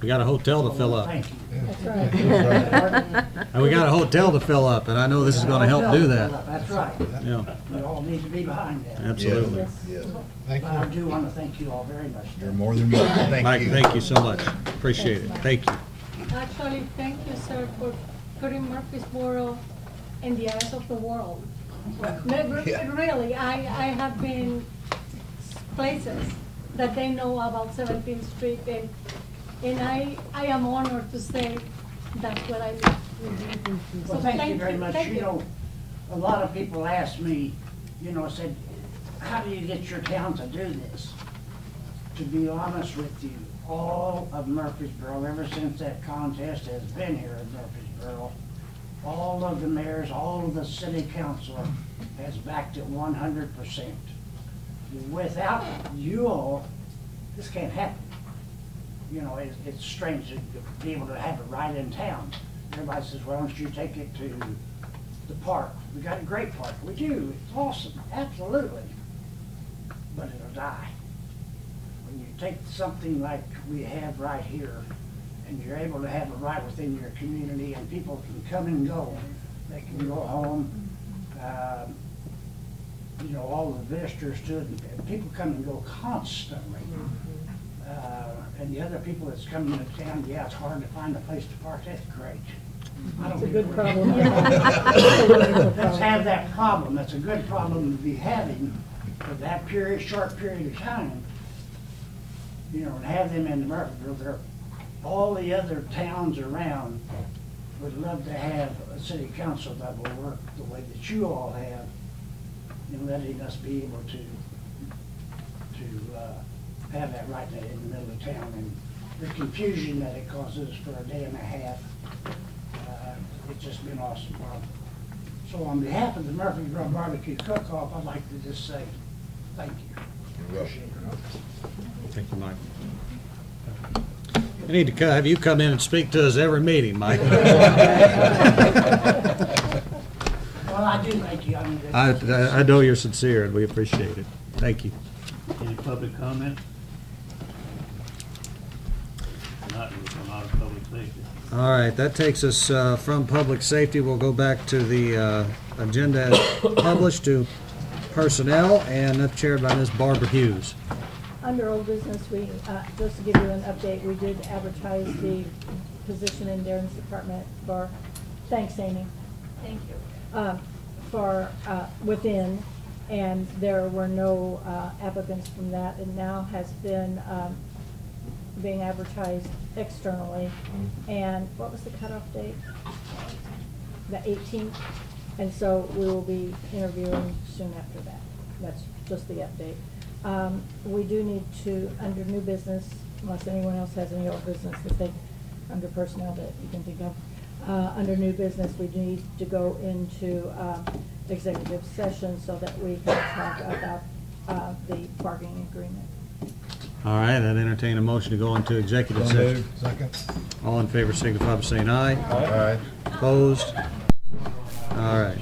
[SPEAKER 1] We got a hotel to fill up.
[SPEAKER 17] Thank you.
[SPEAKER 10] That's right.
[SPEAKER 1] And we got a hotel to fill up, and I know this is gonna help do that.
[SPEAKER 17] That's right.
[SPEAKER 1] Yeah,
[SPEAKER 17] We all need to be behind that.
[SPEAKER 1] absolutely.
[SPEAKER 3] Yes.
[SPEAKER 8] Thank
[SPEAKER 17] But I
[SPEAKER 8] you.
[SPEAKER 17] do want to thank you all very much.
[SPEAKER 3] You're more than welcome. Thank
[SPEAKER 1] Mike,
[SPEAKER 3] you.
[SPEAKER 1] thank you so much. Appreciate it. Thank you.
[SPEAKER 10] Actually, thank you, sir, for putting Murphysboro in the eyes of the world. Really, I have been places that they know about 17th Street, and And I am honored to say that's what I live.
[SPEAKER 17] Well, thank you very much. You know, a lot of people ask me, you know, said, how do you get your town to do this? To be honest with you, all of Murphysboro, ever since that contest has been here in Murphysboro, all of the mayors, all of the city council has backed it 100%. Without you all, this can't happen. You know, it's strange to be able to have it right in town. Everybody says, why don't you take it to the park? We got a great park. We do. It's awesome. Absolutely. But it'll die. When you take something like we have right here, and you're able to have it right within your community, and people can come and go. They can go home. You know, all the visitors to it, and people come and go constantly. And the other people that's coming to town, yeah, it's hard to find a place to park. That's great.
[SPEAKER 11] It's a good problem.
[SPEAKER 17] Let's have that problem. That's a good problem to be having for that period, short period of time. You know, and have them in Murphysboro. All the other towns around would love to have a city council that will work the way that you all have, in letting us be able to have that right there in the middle of town. And the confusion that it causes for a day and a half, it's just been awesome. So on behalf of the Murphysboro Barbecue Cook-Off, I'd like to just say thank you.
[SPEAKER 3] You're welcome.
[SPEAKER 1] Thank you, Mike. I need to have you come in and speak to us every meeting, Mike.
[SPEAKER 17] Well, I do thank you.
[SPEAKER 1] I know you're sincere, and we appreciate it. Thank you.
[SPEAKER 19] Any public comment? Not, we'll come out of public safety.
[SPEAKER 1] All right, that takes us from public safety. We'll go back to the agenda as published to personnel, and that's chaired by Ms. Barbara Hughes.
[SPEAKER 11] Under old business, we, just to give you an update, we did advertise the position in Darren's department for, thanks Amy.
[SPEAKER 21] Thank you.
[SPEAKER 11] For within, and there were no applicants from that, and now has been being advertised externally. And what was the cutoff date? The 18th. And so we will be interviewing soon after that. That's just the update. We do need to, under new business, unless anyone else has any old business to think under personnel that you can think of, under new business, we need to go into executive session so that we can talk about the bargaining agreement.
[SPEAKER 1] All right, I'd entertain a motion to go into executive session.
[SPEAKER 8] Second.
[SPEAKER 1] All in favor signify by saying aye.
[SPEAKER 3] Aye.
[SPEAKER 1] Opposed? All right.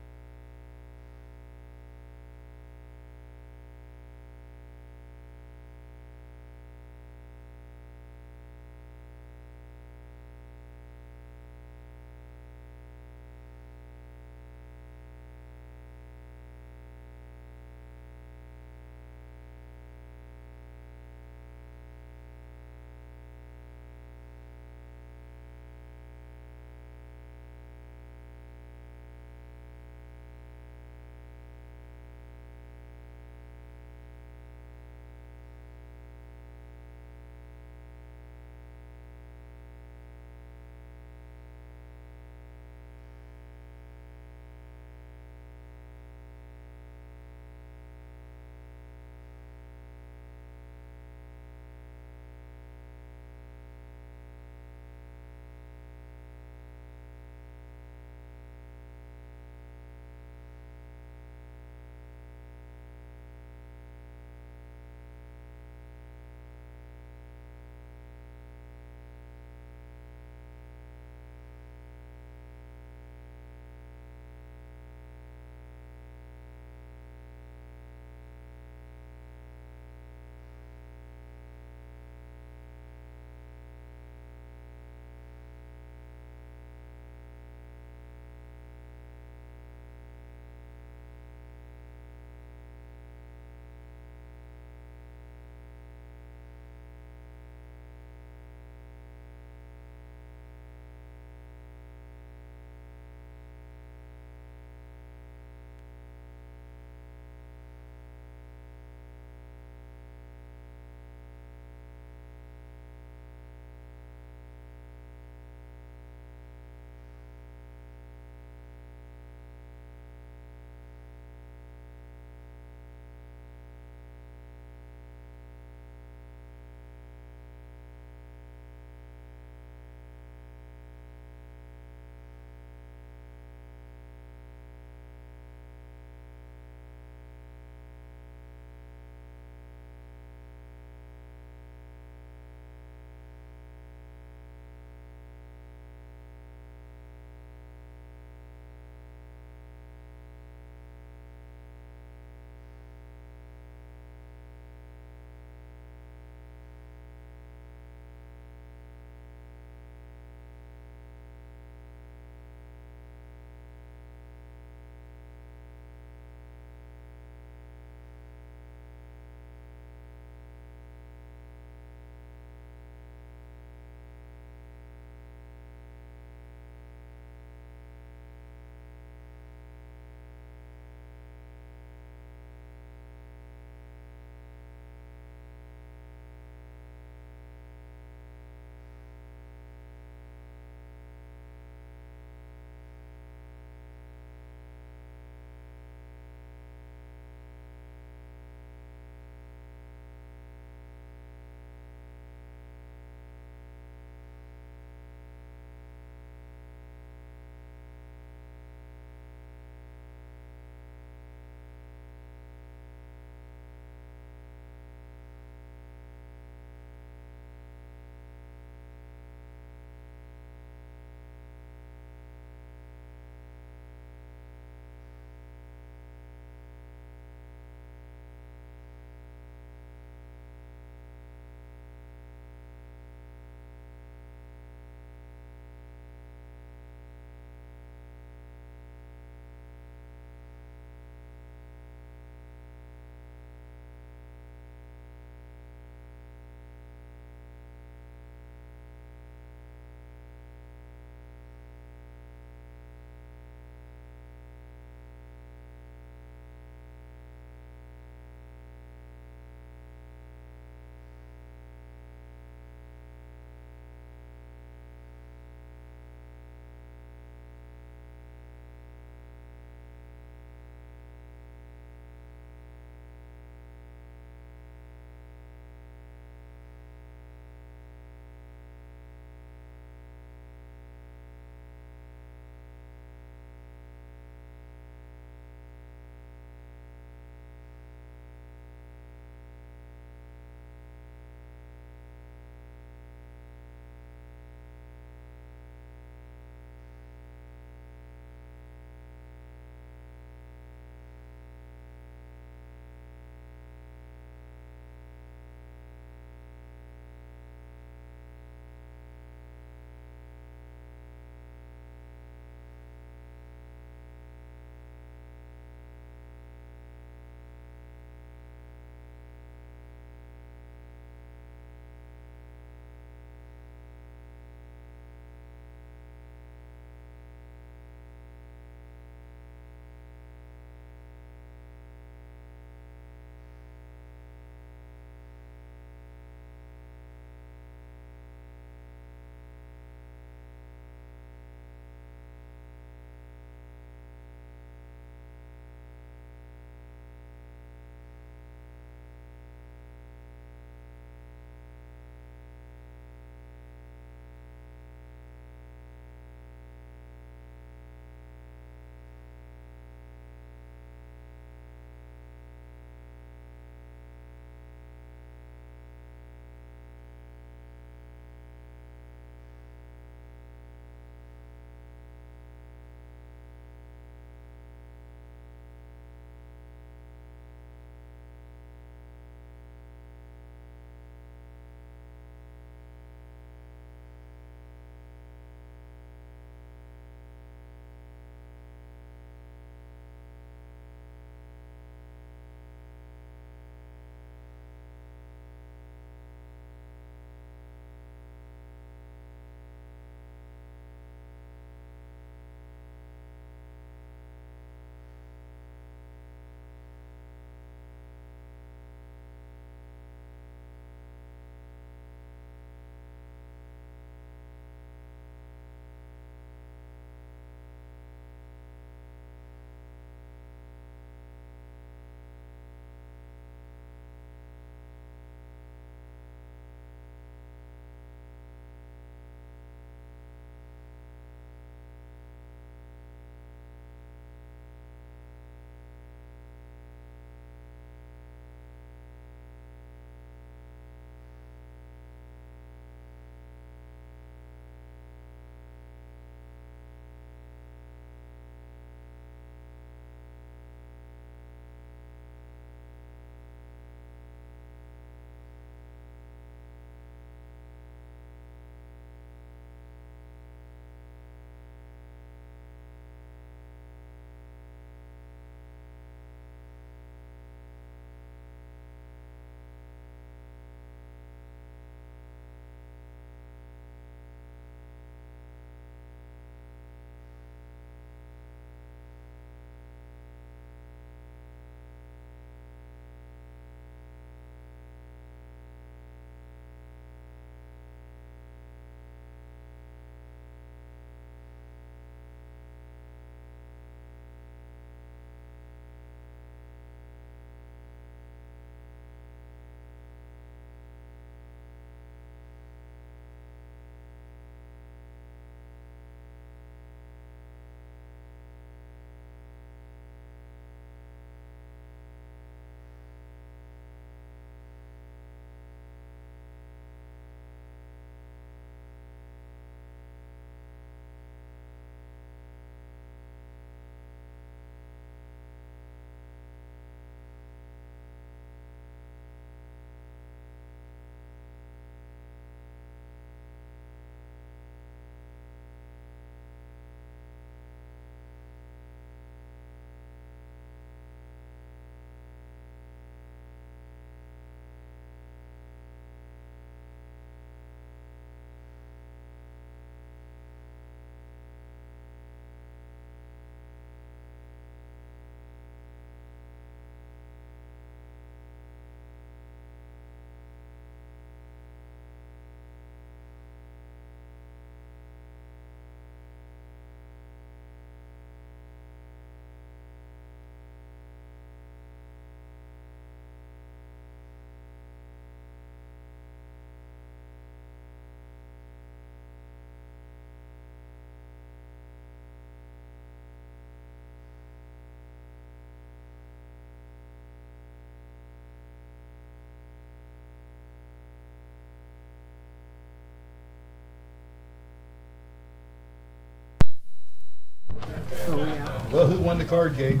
[SPEAKER 3] Well, who won the card game?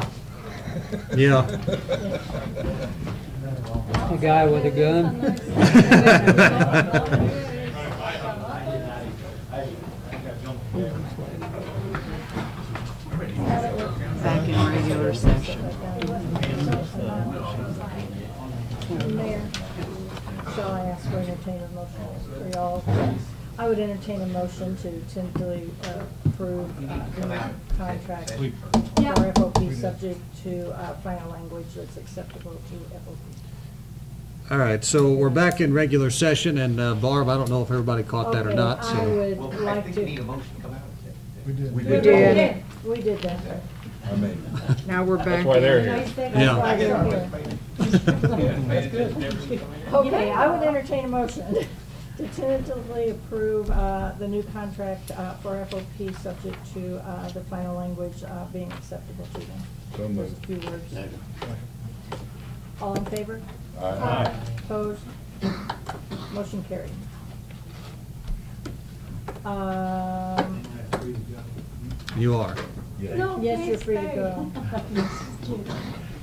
[SPEAKER 1] Yeah.
[SPEAKER 7] The guy with a gun.
[SPEAKER 2] Back in regular session.
[SPEAKER 11] Mayor, shall I ask for entertain a motion for y'all? I would entertain a motion to tentatively approve the new contract for FOP subject to final language that's acceptable to FOP.
[SPEAKER 1] All right, so we're back in regular session, and Barb, I don't know if everybody caught that or not,
[SPEAKER 11] I
[SPEAKER 1] so.
[SPEAKER 11] would
[SPEAKER 20] Well, I
[SPEAKER 11] like
[SPEAKER 20] think
[SPEAKER 11] to.
[SPEAKER 20] we need a motion to come out.
[SPEAKER 8] We did.
[SPEAKER 3] We
[SPEAKER 11] We
[SPEAKER 3] did.
[SPEAKER 11] did. We did that.
[SPEAKER 3] I mean.
[SPEAKER 2] Now we're back.
[SPEAKER 8] why they're here.
[SPEAKER 11] Nice thing,
[SPEAKER 1] Yeah.
[SPEAKER 11] that's why they're here. Okay, I would entertain a motion to tentatively approve the new contract for FOP subject to the final language being acceptable to them.
[SPEAKER 3] So moved.
[SPEAKER 11] Just a few words. All in favor?
[SPEAKER 3] Aye.
[SPEAKER 11] Opposed? Motion carried.
[SPEAKER 1] You are.
[SPEAKER 10] No,
[SPEAKER 11] Yes, you're
[SPEAKER 10] please
[SPEAKER 11] free to
[SPEAKER 10] stay.
[SPEAKER 11] go.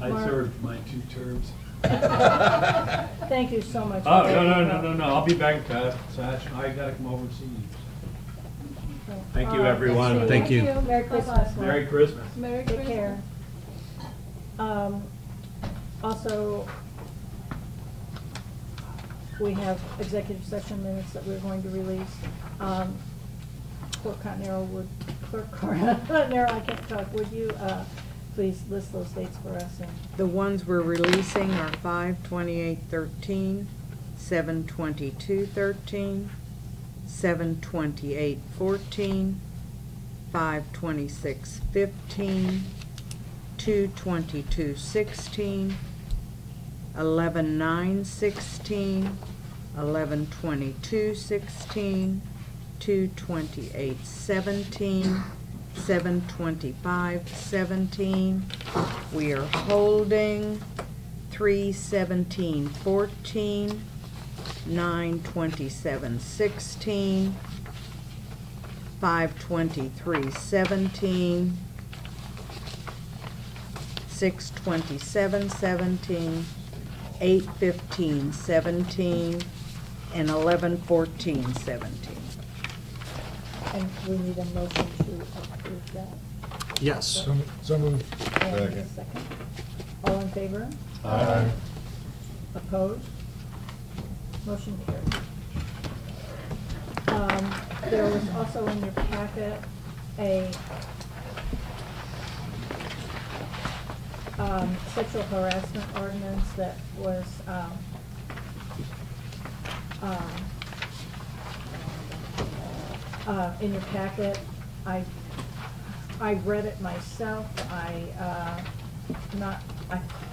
[SPEAKER 6] I
[SPEAKER 11] Mark.
[SPEAKER 6] served my 2 terms.
[SPEAKER 11] Thank you so much.
[SPEAKER 6] Oh, no, I'll be back, Satch. I gotta come over and see you. Thank you, everyone.
[SPEAKER 1] Thank you.
[SPEAKER 11] Merry Christmas. Mark.
[SPEAKER 6] Merry Christmas.
[SPEAKER 10] Merry
[SPEAKER 11] Take
[SPEAKER 10] Christmas.
[SPEAKER 11] care. Also, we have executive session minutes that we're going to release. Clerk Carnero, I can't talk, would you, please list those dates for us? And
[SPEAKER 2] The ones we're releasing are 5/28/13, 7/22/13, 7/28/14, 5/26/15, 2/22/16, 11/9/16, 11/22/16, 2/28/17, 7/25/17. We are holding 3/17/14, 9/27/16, 5/23/17, 6/27/17, 8/15/17, and 11/14/17.
[SPEAKER 11] and we need a motion to approve that.
[SPEAKER 1] Yes.
[SPEAKER 8] So moved.
[SPEAKER 11] And a second. All in favor?
[SPEAKER 8] Aye.
[SPEAKER 11] Opposed? Motion carried. There was also in your packet a sexual harassment ordinance that was in your packet. I read it myself.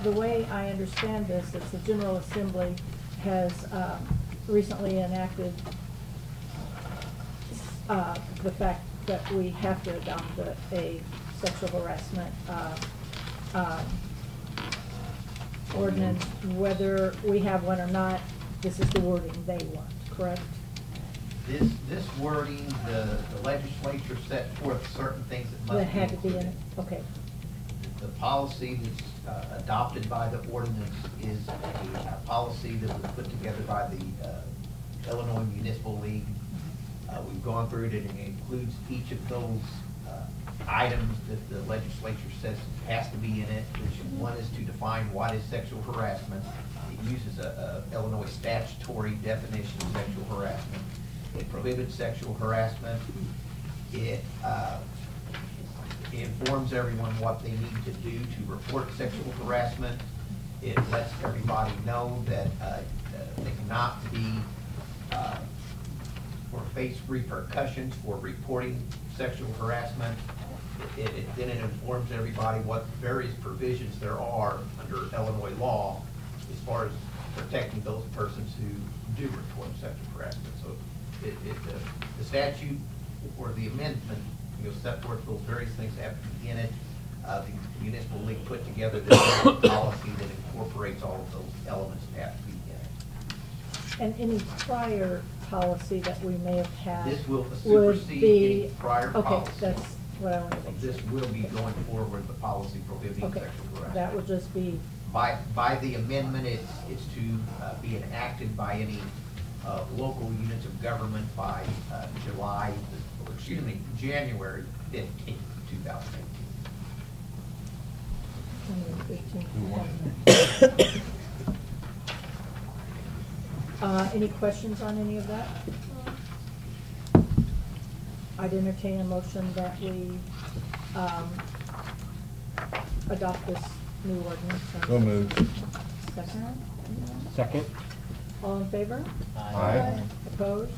[SPEAKER 11] The way I understand this, is the General Assembly has recently enacted the fact that we have to adopt a sexual harassment ordinance, whether we have one or not. This is the wording they want, correct?
[SPEAKER 20] This wording, the legislature set forth certain things that must be
[SPEAKER 11] That had to be in it,
[SPEAKER 20] included.
[SPEAKER 11] okay.
[SPEAKER 20] The policy that's adopted by the ordinance is a policy that was put together by the Illinois Municipal League. We've gone through it, and it includes each of those items that the legislature says has to be in it, which one is to define what is sexual harassment. It uses a Illinois statutory definition of sexual harassment. It prohibits sexual harassment. It informs everyone what they need to do to report sexual harassment. It lets everybody know that they cannot be or face repercussions for reporting sexual harassment. Then it informs everybody what various provisions there are under Illinois law as far as protecting those persons who do report sexual harassment. So the statute or the amendment, set forth those various things that have to be in it. The municipal league put together this policy that incorporates all of those elements that have to be in it.
[SPEAKER 11] And any prior policy that we may have had
[SPEAKER 20] This will
[SPEAKER 11] would
[SPEAKER 20] supersede
[SPEAKER 11] be.
[SPEAKER 20] any prior
[SPEAKER 11] Okay,
[SPEAKER 20] policy.
[SPEAKER 11] what I want to make sure.
[SPEAKER 20] This will be going forward, the policy prohibiting
[SPEAKER 11] Okay,
[SPEAKER 20] sexual harassment.
[SPEAKER 11] that would just be,
[SPEAKER 20] By the amendment, it's to be enacted by any local units of government by January 15th, 2018.
[SPEAKER 11] Any questions on any of that? I'd entertain a motion that we adopt this new ordinance.
[SPEAKER 3] So moved.
[SPEAKER 11] Second?
[SPEAKER 6] Second.
[SPEAKER 11] All in favor?
[SPEAKER 6] Aye.
[SPEAKER 11] Opposed?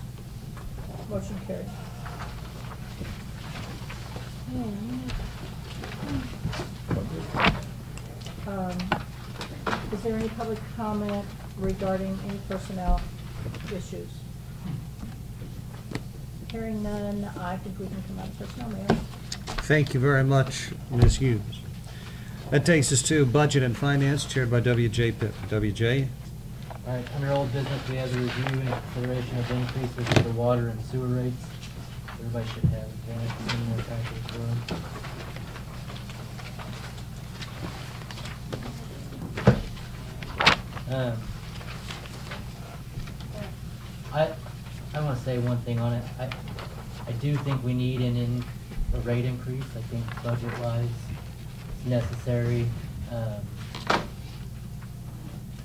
[SPEAKER 11] Motion carried. Is there any public comment regarding any personnel issues? Hearing none, I think we can come out of personnel, Mayor.
[SPEAKER 1] Thank you very much, Ms. Hughes. That takes us to Budget and Finance, chaired by W.J. Pittman. W.J.?
[SPEAKER 14] All right, under old business, we have the review and consideration of increases for water and sewer rates. Everybody should have advantage in their package for them. I want to say one thing on it. I do think we need a rate increase. I think budget-wise it's necessary.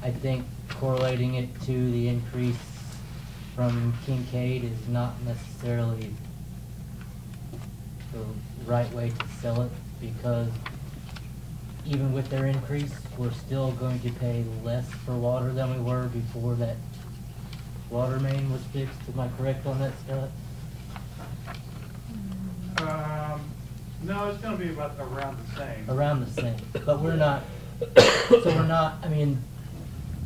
[SPEAKER 14] I think correlating it to the increase from Kincaid is not necessarily the right way to sell it, because even with their increase, we're still going to pay less for water than we were before that water main was fixed. Am I correct on that, Scott?
[SPEAKER 12] No, it's gonna be about around the same.
[SPEAKER 14] Around the same, but we're not, so we're not, I mean,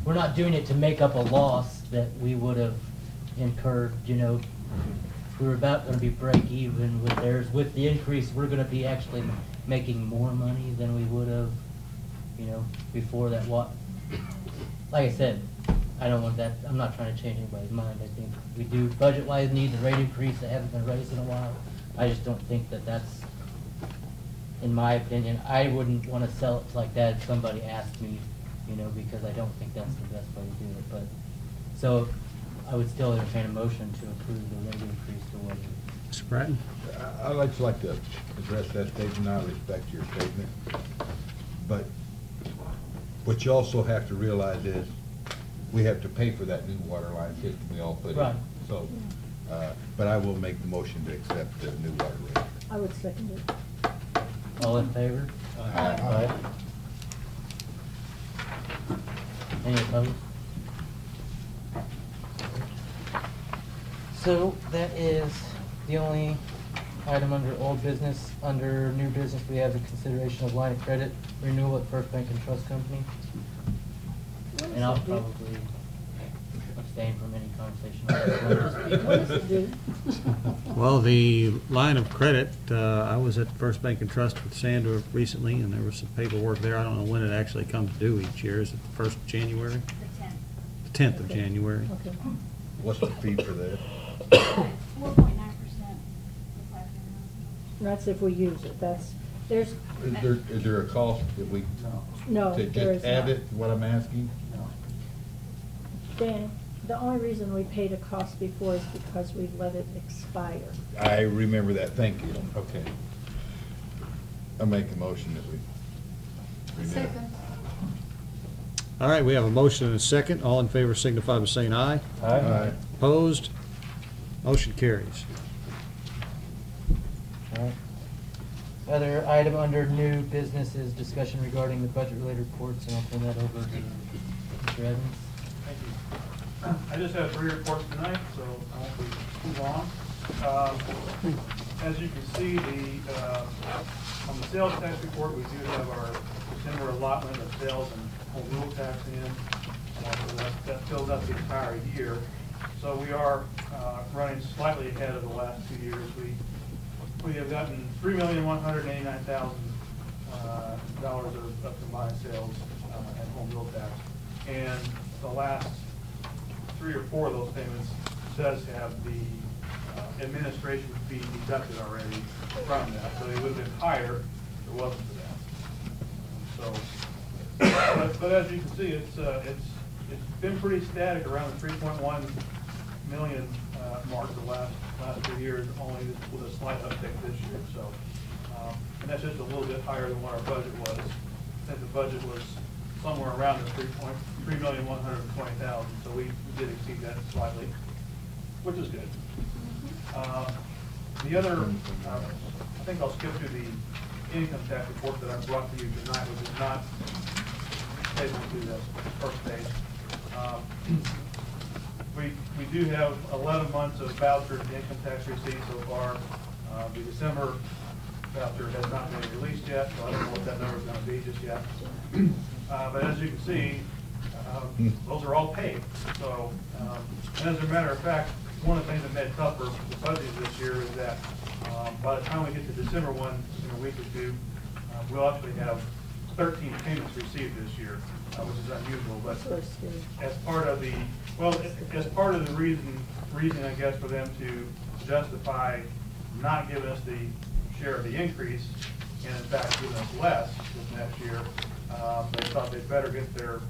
[SPEAKER 14] we're not doing it to make up a loss that we would have incurred, you know. We were about gonna be break even with theirs. With the increase, we're gonna be actually making more money than we would have, you know, before that like I said, I don't want that, I'm not trying to change anybody's mind. I think we do budget-wise need the rate increase that hasn't been raised in a while. I just don't think that that's, in my opinion, I wouldn't want to sell it like that if somebody asked me, you know, because I don't think that's the best way to do it. But, so, I would still entertain a motion to approve the rate increase to what it is.
[SPEAKER 1] Mr. Bratton?
[SPEAKER 3] I'd just like to address that statement. I respect your statement. But what you also have to realize is we have to pay for that new water line system we all put in.
[SPEAKER 14] Right.
[SPEAKER 3] So, but I will make the motion to accept the new water rate.
[SPEAKER 11] I would second it.
[SPEAKER 14] All in favor?
[SPEAKER 3] Aye.
[SPEAKER 14] Any opposed? So that is the only item under old business. Under new business, we have the consideration of line of credit renewal at First Bank and Trust Company. And I'll probably abstain from any conversation on this one.
[SPEAKER 11] What does it do?
[SPEAKER 1] Well, the line of credit, I was at First Bank and Trust with Sandra recently, and there was some paperwork there. I don't know when it actually comes due each year. Is it the 1st of January? The 10th of January.
[SPEAKER 11] Okay.
[SPEAKER 3] What's the fee for that?
[SPEAKER 21] 4.9%.
[SPEAKER 11] That's if we use it. There's.
[SPEAKER 3] Is there a cost if we?
[SPEAKER 11] No,
[SPEAKER 3] to
[SPEAKER 11] there is
[SPEAKER 3] just add
[SPEAKER 11] not.
[SPEAKER 3] it, what I'm asking?
[SPEAKER 11] Dan, the only reason we paid a cost before is because we let it expire.
[SPEAKER 3] I remember that, thank you, okay. I'll make a motion that we renew.
[SPEAKER 10] Second.
[SPEAKER 1] All right, we have a motion and a second. All in favor signify by saying aye.
[SPEAKER 3] Aye.
[SPEAKER 1] Opposed? Motion carries.
[SPEAKER 14] All right. Other item under new business is discussion regarding the budget-related reports, and I'll turn that over to Mr. Evans.
[SPEAKER 4] Thank you. I just have 3 reports tonight, so I won't be too long. As you can see, on the sales tax report, we do have our December allotment of sales and home rule tax in. So that fills up the entire year. So we are running slightly ahead of the last 2 years. We have gotten $3,189,000 of combined sales and home rule tax. And the last 3 or 4 of those payments does have the
[SPEAKER 9] administration fee deducted already from that, so it would have been higher if it wasn't for that. But as you can see, it's been pretty static around the 3.1 million mark the last 2 years, only with a slight uptick this year. So, and that's just a little bit higher than what our budget was. I think the budget was somewhere around the 3,120,000. So we did exceed that slightly, which is good. The other, I think I'll skip to the income tax report that I brought to you tonight, which is not taken to the first page. We do have 11 months of voucher income tax receipts so far. The December voucher has not been released yet, so I don't know what that number is going to be just yet. But as you can see, those are all paid. So, and as a matter of fact, one of the things that made it tougher for the budget this year is that by the time we get to December 1 in a week or two, we'll actually have 13 payments received this year, which is unusual. But as part of the reason I guess for them to justify not giving us the share of the increase and in fact giving us less this next year, they thought they'd better get their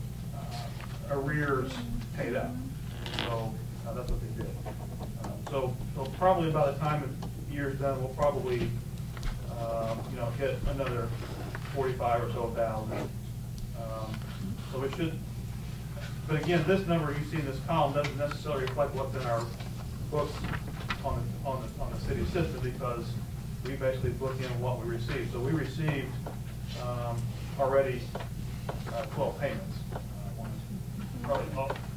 [SPEAKER 9] arrears paid up. So that's what they did. So probably by the time the year's done, we'll probably hit another 45 or so thousand. So we should. But again, this number you see in this column doesn't necessarily reflect what's in our books on the city system, because we basically book in what we received. So we received already 12 payments. Probably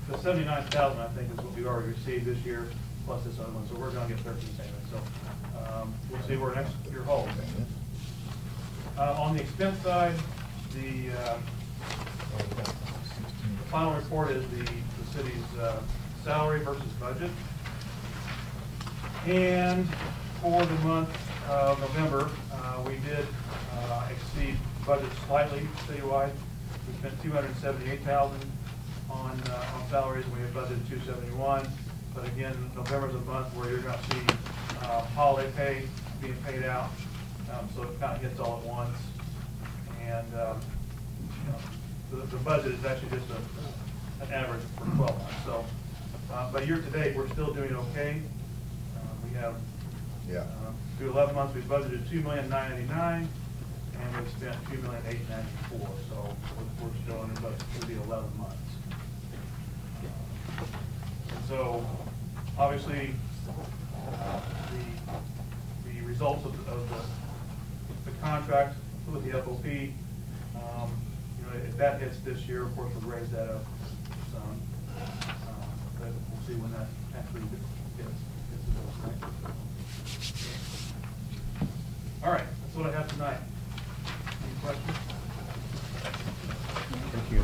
[SPEAKER 9] the 79,000 I think is what we already received this year, plus this other one. So we're going to get 13 payments. So we'll see where next year holds. On the expense side, the final report is the city's salary versus budget. And for the month of November, we did exceed budget slightly citywide. We spent $278,000 on salaries, and we had budgeted $271. But again, November is a month where you're going to see holiday pay being paid out, so it kind of hits all at once. And the budget is actually just an average for 12 months. So, but year to date, we're still doing okay. We have through 11 months, we budgeted $2,989,000, and we spent $2,894,000. So we're still under budget for the 11 months. And so, obviously, the results of the contract with the FOP, if that hits this year, of course, we'll raise that up some. But we'll see when that actually gets to those, right? All right, that's what I have tonight. Any questions?
[SPEAKER 3] Thank you.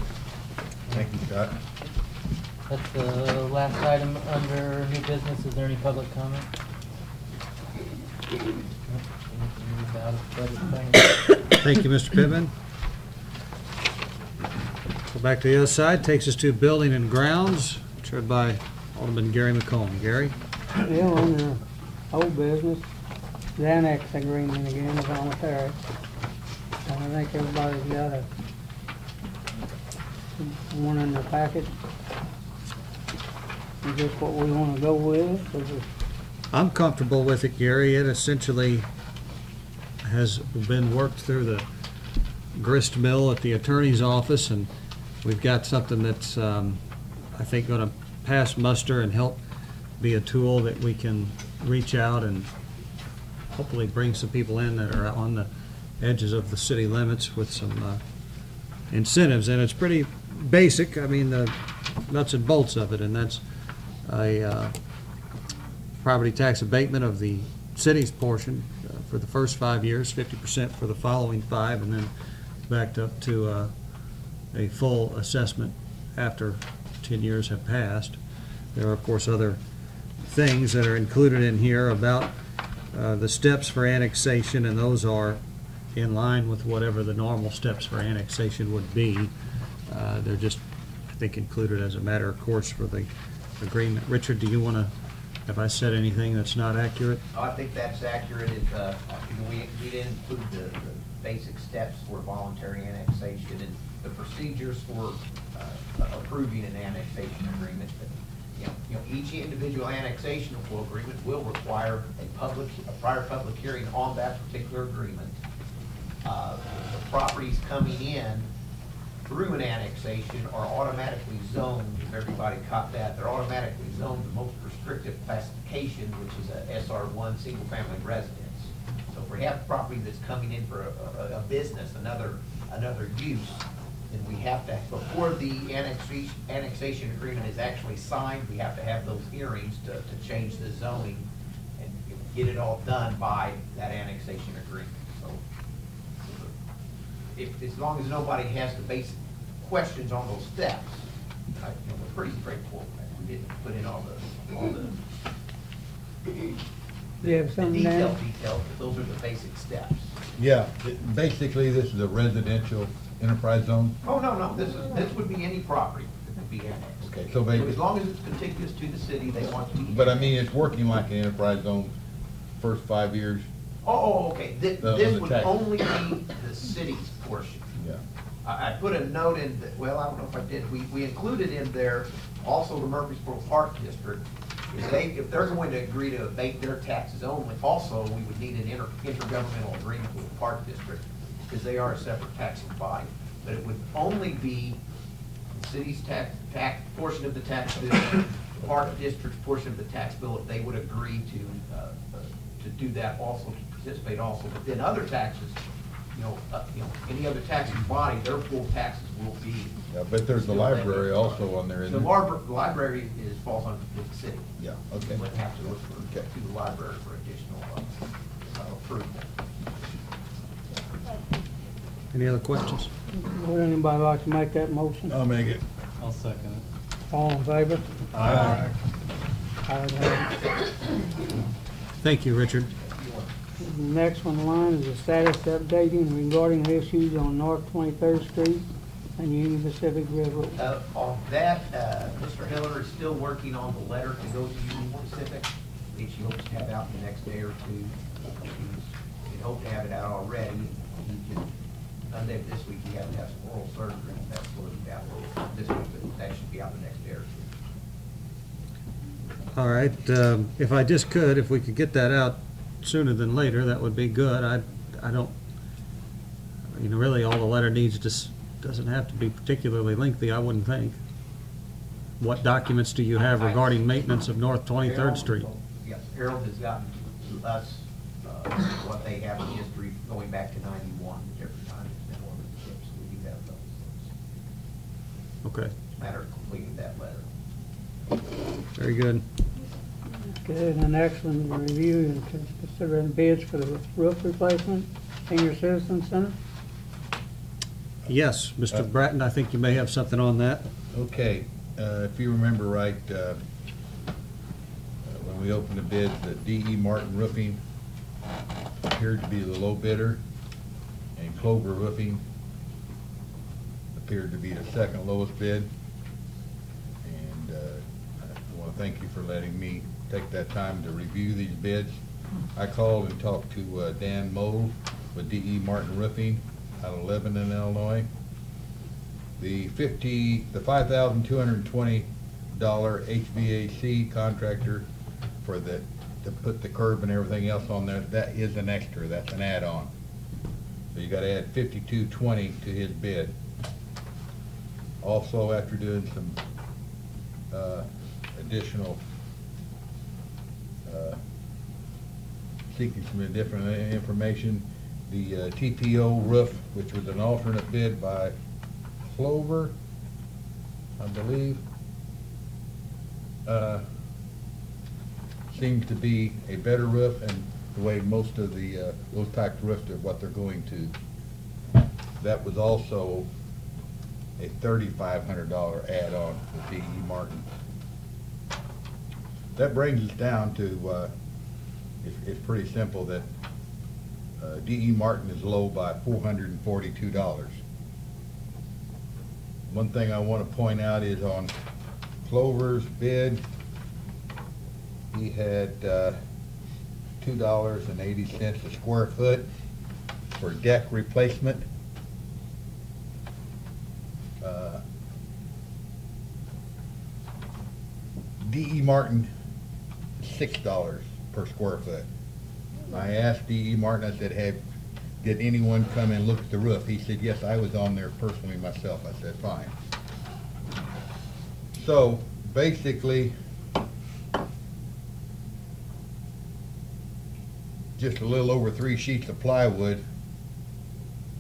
[SPEAKER 3] Thank you, Scott.
[SPEAKER 14] That's the last item under new business. Is there any public comment?
[SPEAKER 1] Thank you, Mr. Pittman. Go back to the other side. Takes us to building and grounds, chaired by Alderman Gary McComb. Gary?
[SPEAKER 7] Yeah, on the old business, the annex agreement again, the voluntary. And I think everybody's got one in their packet. Is this what we want to go with?
[SPEAKER 1] I'm comfortable with it, Gary. It essentially has been worked through the grist mill at the attorney's office, and we've got something that's, I think, going to pass muster and help be a tool that we can reach out and hopefully bring some people in that are on the edges of the city limits with some incentives. And it's pretty basic. I mean, the nuts and bolts of it, and that's a property tax abatement of the city's portion for the first 5 years, 50% for the following 5, and then backed up to a full assessment after 10 years have passed. There are, of course, other things that are included in here about the steps for annexation, and those are in line with whatever the normal steps for annexation would be. They're just, I think, included as a matter of course for the agreement. Richard, do you want to Have I said anything that's not accurate?
[SPEAKER 20] I think that's accurate. We didn't include the basic steps for voluntary annexation and the procedures for approving an annexation agreement. Each individual annexation agreement will require a prior public hearing on that particular agreement. The properties coming in through an annexation are automatically zoned, if everybody caught that, they're automatically zoned the most restrictive classification, which is a SR1 single-family residence. So if we have property that's coming in for a business, another use, then we have to, before the annexation agreement is actually signed, we have to have those hearings to change the zoning and get it all done by that annexation agreement. So as long as nobody has the basic questions on those steps, we're pretty straightforward. We didn't put in all the
[SPEAKER 7] You have something, Dan?
[SPEAKER 20] details, but those are the basic steps.
[SPEAKER 3] Yeah, basically, this is a residential enterprise zone.
[SPEAKER 20] Oh, no, this would be any property that could be annexed.
[SPEAKER 3] Okay, so basically,
[SPEAKER 20] as long as it's contiguous to the city, they want to be.
[SPEAKER 3] but I mean, it's working like an enterprise zone first 5 years.
[SPEAKER 20] Oh, okay, this would
[SPEAKER 3] tax.
[SPEAKER 20] only be the city's portion.
[SPEAKER 3] Yeah.
[SPEAKER 20] I put a note in, well, I don't know if I did, we included in there also the Murphysboro Park District. If they're going to agree to abate their taxes only, also, we would need an intergovernmental agreement with the Park District, because they are a separate taxing body. But it would only be the city's tax portion of the tax bill, the Park District's portion of the tax bill, if they would agree to do that also, to participate also. But then other taxes, any other taxing body, their full taxes will be.
[SPEAKER 3] Yeah, but there's the library also on there, isn't
[SPEAKER 20] The
[SPEAKER 3] there?
[SPEAKER 20] library falls under the city.
[SPEAKER 3] Yeah, okay.
[SPEAKER 20] You wouldn't have to look to the library for additional approval.
[SPEAKER 1] Any other questions?
[SPEAKER 7] Would anybody like to make that motion?
[SPEAKER 3] I'll make it.
[SPEAKER 13] I'll second it.
[SPEAKER 7] All in favor?
[SPEAKER 3] Aye.
[SPEAKER 7] Ayes have it.
[SPEAKER 1] Thank you, Richard.
[SPEAKER 7] The next one in line is the status updating regarding issues on North 23rd Street and Union Pacific Railroad.
[SPEAKER 20] On that, Mr. Hiller is still working on the letter to go to Union Pacific, which he hopes to have out in the next day or two. He'd hoped to have it out already. He just, Sunday of this week, he had to have some oral surgery. That's going to be out this week, but that should be out the next day or two.
[SPEAKER 1] All right, if we could get that out sooner than later, that would be good. I don't, really all the letter needs doesn't have to be particularly lengthy, I wouldn't think. What documents do you have regarding maintenance of North 23rd Street?
[SPEAKER 20] Yes, Harold has gotten to us what they have in history going back to 91, different times it's been ordered the ships, so we do have those.
[SPEAKER 1] Okay,
[SPEAKER 20] It's a matter of completing that letter.
[SPEAKER 1] very good.
[SPEAKER 7] Okay, and the next one, review and considering bids for the roof replacement, Senior Citizen Center.
[SPEAKER 1] Yes, Mr. Bratton, I think you may have something on that.
[SPEAKER 3] Okay, if you remember right, when we opened the bid, the D.E. Martin Roofing appeared to be the low bidder, and Clover Roofing appeared to be the second lowest bid. And I want to thank you for letting me take that time to review these bids. I called and talked to Dan Moll with D.E. Martin Roofing out of Lebanon, Illinois. The $5,220 HVAC contractor for to put the curb and everything else on there, that is an extra, that's an add-on. So you gotta add $52.20 to his bid. Also, after doing some additional seeking some different information, the TPO roof, which was an alternate bid by Clover, I believe, seems to be a better roof, and the way most of the those types of roofs are what they're going to. That was also a $3,500 add-on with D.E. Martin. That brings us down to it's pretty simple that D.E. Martin is low by $442. One thing I want to point out is on Clover's bid, he had $2.80 a square foot for deck replacement. D.E. Martin, $6 per square foot. I asked D.E. Martin, I said, did anyone come and look at the roof? He said, yes, I was on there personally myself. I said, fine. So basically, just a little over 3 sheets of plywood.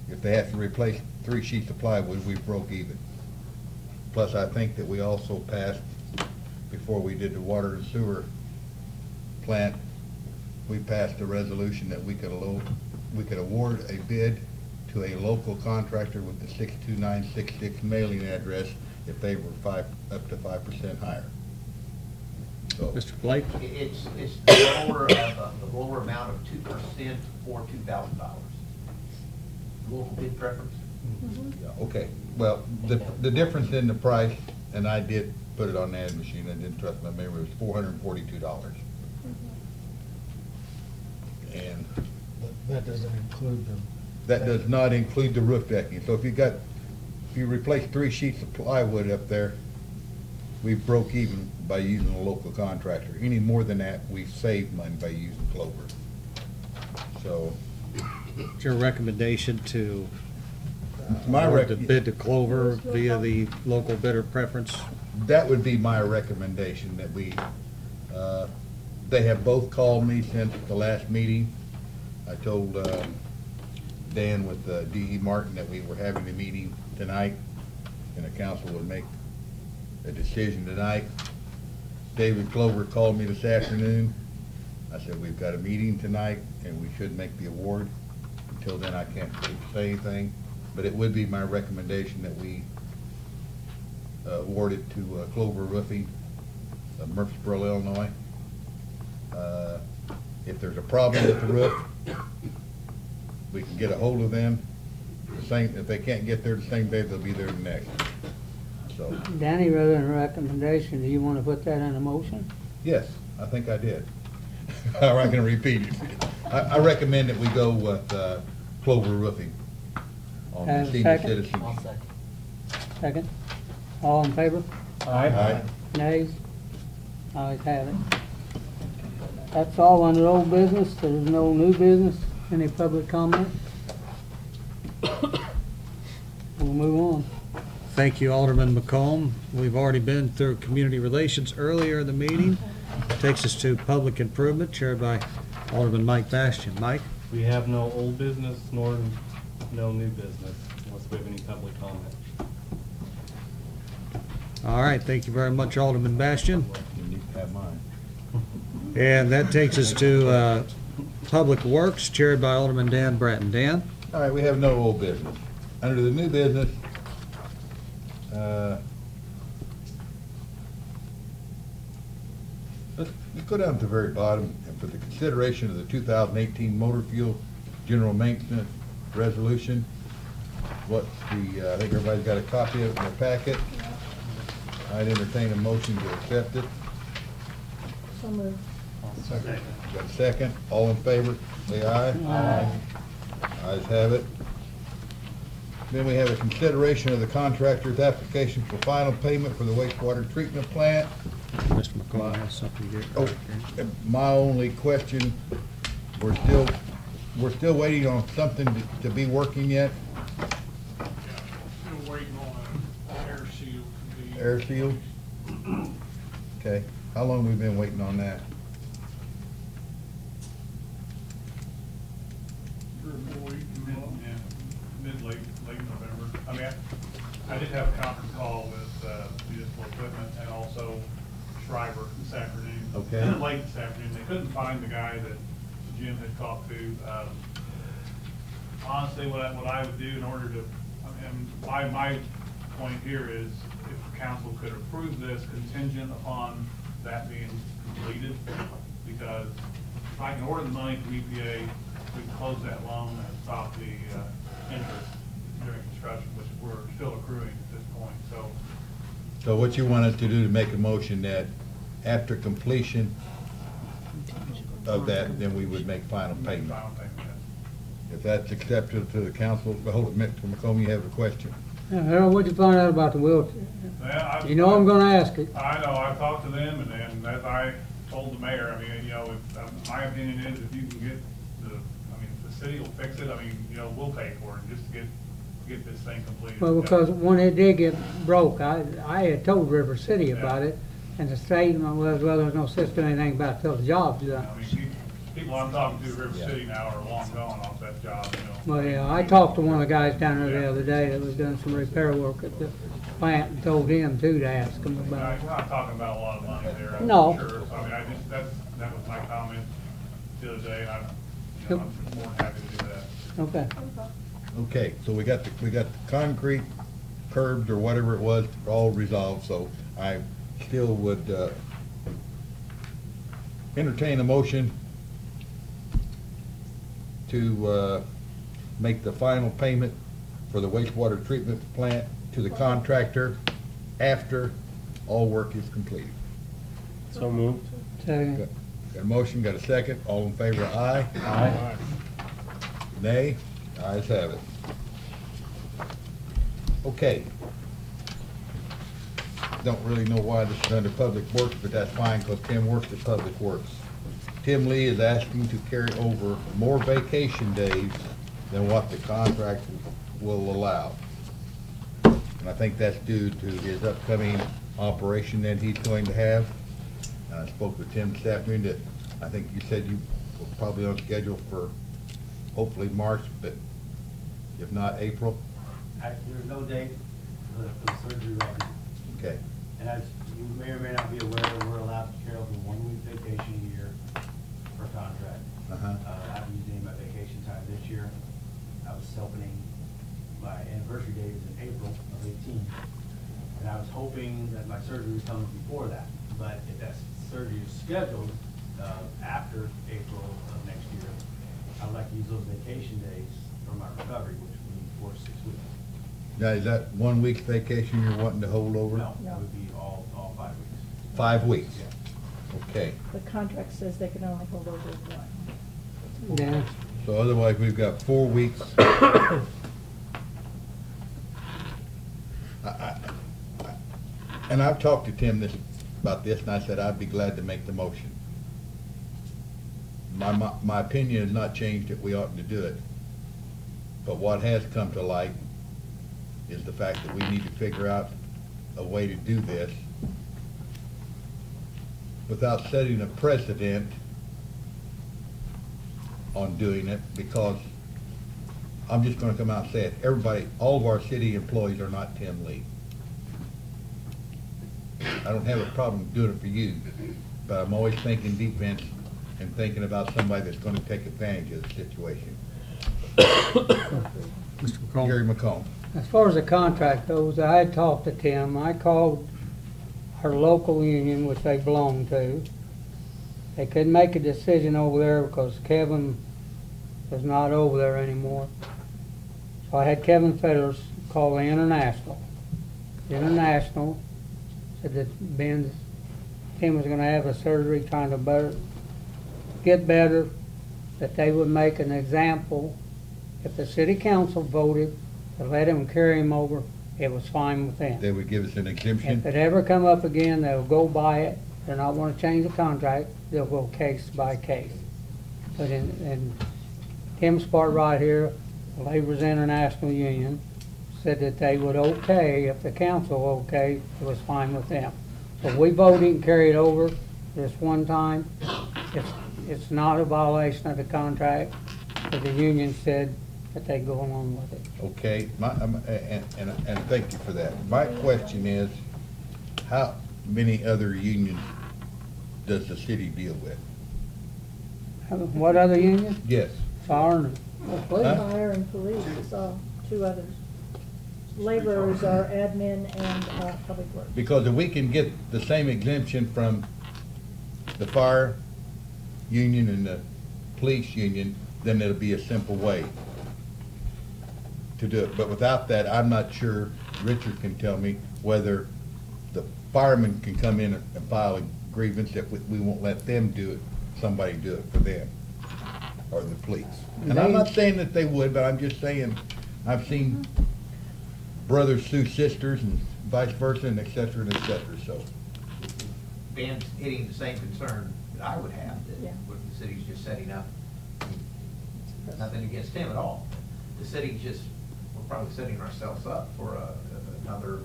[SPEAKER 3] If they have to replace 3 sheets of plywood, we broke even. Plus, I think that we also passed, before we did the water and sewer plant, we passed a resolution that we could award a bid to a local contractor with the 62966 mailing address if they were up to 5% higher. So,
[SPEAKER 1] Mr. Blake?
[SPEAKER 20] It's the lower amount of 2% for $2,000. Local bid preference.
[SPEAKER 3] yeah, okay. Well, the difference in the price, and I did put it on the ad machine, I didn't trust my memory, was $442. And
[SPEAKER 8] That doesn't include the.
[SPEAKER 3] that does not include the roof decking. So if you replace 3 sheets of plywood up there, we broke even by using a local contractor. Any more than that, we saved money by using Clover. So.
[SPEAKER 1] It's your recommendation to
[SPEAKER 3] My
[SPEAKER 1] award the bid to Clover via the local bidder preference?
[SPEAKER 3] That would be my recommendation, that we, they have both called me since the last meeting. I told Dan with D.E. Martin that we were having a meeting tonight, and the council would make a decision tonight. David Clover called me this afternoon. I said, we've got a meeting tonight, and we should make the award. Until then, I can't say anything, but it would be my recommendation that we award it to Clover Roofing of Murphysboro, Illinois. If there's a problem with the roof, we can get a hold of them. If they can't get there the same day, they'll be there the next. So.
[SPEAKER 7] Danny, rather than a recommendation, do you want to put that in a motion?
[SPEAKER 3] Yes, I think I did. I'm not going to repeat it. I recommend that we go with Clover Roofing on the
[SPEAKER 7] Have a
[SPEAKER 3] senior
[SPEAKER 7] second?
[SPEAKER 3] citizen.
[SPEAKER 14] I'll second.
[SPEAKER 7] Second? All in favor?
[SPEAKER 3] Aye.
[SPEAKER 7] Nays? Ayes have it. That's all under old business. There's no new business. Any public comment? We'll move on.
[SPEAKER 1] Thank you, Alderman McComb. We've already been through community relations earlier in the meeting. Takes us to public improvement, chaired by Alderman Mike Bastian. Mike?
[SPEAKER 13] We have no old business nor no new business unless we have any public comment.
[SPEAKER 1] All right, thank you very much, Alderman Bastian.
[SPEAKER 3] You need to have mine.
[SPEAKER 1] And that takes us to Public Works, chaired by Alderman Dan Bratton. Dan?
[SPEAKER 3] All right, we have no old business. Under the new business, let's go down to the very bottom, and for the consideration of the 2018 motor fuel general maintenance resolution. What's the, I think everybody's got a copy of it in their packet. I'd entertain a motion to accept it.
[SPEAKER 11] So moved.
[SPEAKER 8] Second.
[SPEAKER 3] Got a second? All in favor, say aye.
[SPEAKER 11] Aye.
[SPEAKER 3] Ayes have it. Then we have a consideration of the contractor's application for final payment for the wastewater treatment plant.
[SPEAKER 1] Mr. McComb has something to get.
[SPEAKER 3] Oh, my only question, we're still waiting on something to be working yet?
[SPEAKER 12] Still waiting on an air seal to be.
[SPEAKER 3] Air seal? Okay, how long have we been waiting on that?
[SPEAKER 9] 3 or 4 weeks, late November. I mean, I did have a conference call with municipal equipment and also Shriver this afternoon.
[SPEAKER 3] Okay.
[SPEAKER 9] Late this afternoon. They couldn't find the guy that Jim had talked to. Honestly, what I would do in order to, I mean, my point here is if the council could approve this contingent upon that being completed, because if I can order the money from EPA, we can close that loan and stop the interest during construction, which we're still accruing at this point. So
[SPEAKER 3] So what you want us to do to make a motion that after completion of that, then we would make final
[SPEAKER 9] Make
[SPEAKER 3] payment.
[SPEAKER 9] final payment, yes.
[SPEAKER 3] If that's acceptable to the council, hold it, Mr. McComb, you have a question?
[SPEAKER 7] Harold, what'd you find out about the wheelchair?
[SPEAKER 9] Well,
[SPEAKER 7] You know I'm gonna ask it.
[SPEAKER 9] I know, I've talked to them, and as I told the mayor, I mean, you know, my opinion is if you can get if the city will fix it, we'll pay for it, just to get this thing completed.
[SPEAKER 7] Well, because when it did get broke, I had told River City about it, and the statement was, well, there's no sense doing anything about it till the job's done.
[SPEAKER 9] People I'm talking to, River City now, are long gone off that job, you know.
[SPEAKER 7] Well, yeah, I talked to one of the guys down there the other day that was doing some repair work at the plant and told him too to ask him about it.
[SPEAKER 9] We're not talking about a lot of money there, I'm
[SPEAKER 7] No.
[SPEAKER 9] sure. So, that was my comment the other day, and I'm more than happy to do that.
[SPEAKER 7] Okay.
[SPEAKER 3] Okay, so we got the concrete curbs or whatever it was all resolved, so I still would entertain a motion to make the final payment for the wastewater treatment plant to the contractor after all work is completed.
[SPEAKER 13] So moved.
[SPEAKER 7] Second.
[SPEAKER 3] Got a motion, got a second, all in favor, aye?
[SPEAKER 13] Aye.
[SPEAKER 3] Nay? Ayes have it. Okay. Don't really know why this is under Public Works, but that's fine, because Tim works at Public Works. Tim Lee is asking to carry over more vacation days than what the contract will allow. And I think that's due to his upcoming operation that he's going to have. And I spoke with Tim this afternoon that I think you said you were probably on schedule for hopefully March, but if not April.
[SPEAKER 15] There's no date for the surgery right now.
[SPEAKER 3] Okay.
[SPEAKER 15] And as you may or may not be aware, we're allowed to carry over 1 week vacation a year per contract. I haven't used any of my vacation time this year. I was opening, my anniversary date is in April of 18. And I was hoping that my surgery was coming before that. But if that surgery is scheduled after April of next year, I would like to use those vacation days for my recovery, which would be 4 to 6 weeks.
[SPEAKER 3] Now, is that 1 week's vacation you're wanting to hold over?
[SPEAKER 15] No, it would be all 5 weeks.
[SPEAKER 3] 5 weeks?
[SPEAKER 15] Yeah.
[SPEAKER 3] Okay.
[SPEAKER 11] The contract says they can only hold over one.
[SPEAKER 7] Yeah.
[SPEAKER 3] So otherwise, we've got 4 weeks. And I've talked to Tim about this, and I said I'd be glad to make the motion. My opinion has not changed that we ought to do it. But what has come to light is the fact that we need to figure out a way to do this without setting a precedent on doing it, because I'm just gonna come out and say it, everybody, all of our city employees are not Tim Lee. I don't have a problem doing it for you, but I'm always thinking defense and thinking about somebody that's gonna take advantage of the situation.
[SPEAKER 1] Mr. McComb.
[SPEAKER 3] Gary McComb.
[SPEAKER 7] As far as the contract goes, I had talked to Tim. I called her local union, which they belong to. They couldn't make a decision over there because Kevin was not over there anymore. So I had Kevin Feathers call the International. The International said that Tim was going to have a surgery trying to get better, that they would make an example. If the city council voted to let him carry him over, it was fine with them.
[SPEAKER 3] They would give us an exemption?
[SPEAKER 7] If it ever come up again, they'll go by it. They're not want to change the contract. They'll go case by case. But in Tim's part right here, the Labor's International Union said that they would okay, if the council okay, it was fine with them. So if we voted and carried over this one time, it's not a violation of the contract, but the union said that they go along with it.
[SPEAKER 3] Okay, and thank you for that. My question is, how many other unions does the city deal with?
[SPEAKER 7] What other union?
[SPEAKER 3] Yes.
[SPEAKER 7] Fire and police.
[SPEAKER 11] Fire and police, it's all 2 others. Laborers are admin and public works.
[SPEAKER 3] Because if we can get the same exemption from the fire union and the police union, then it'll be a simple way to do it. But without that, I'm not sure, Richard can tell me, whether the firemen can come in and file a grievance if we won't let them do it somebody do it for them, or the police. And I'm not saying that they would, but I'm just saying, I've seen brothers sue sisters and vice versa, and et cetera, and et cetera, so.
[SPEAKER 20] Dan's hitting the same concern that I would have, that what the city's just setting up. Nothing against him at all. The city's just, we're probably setting ourselves up for another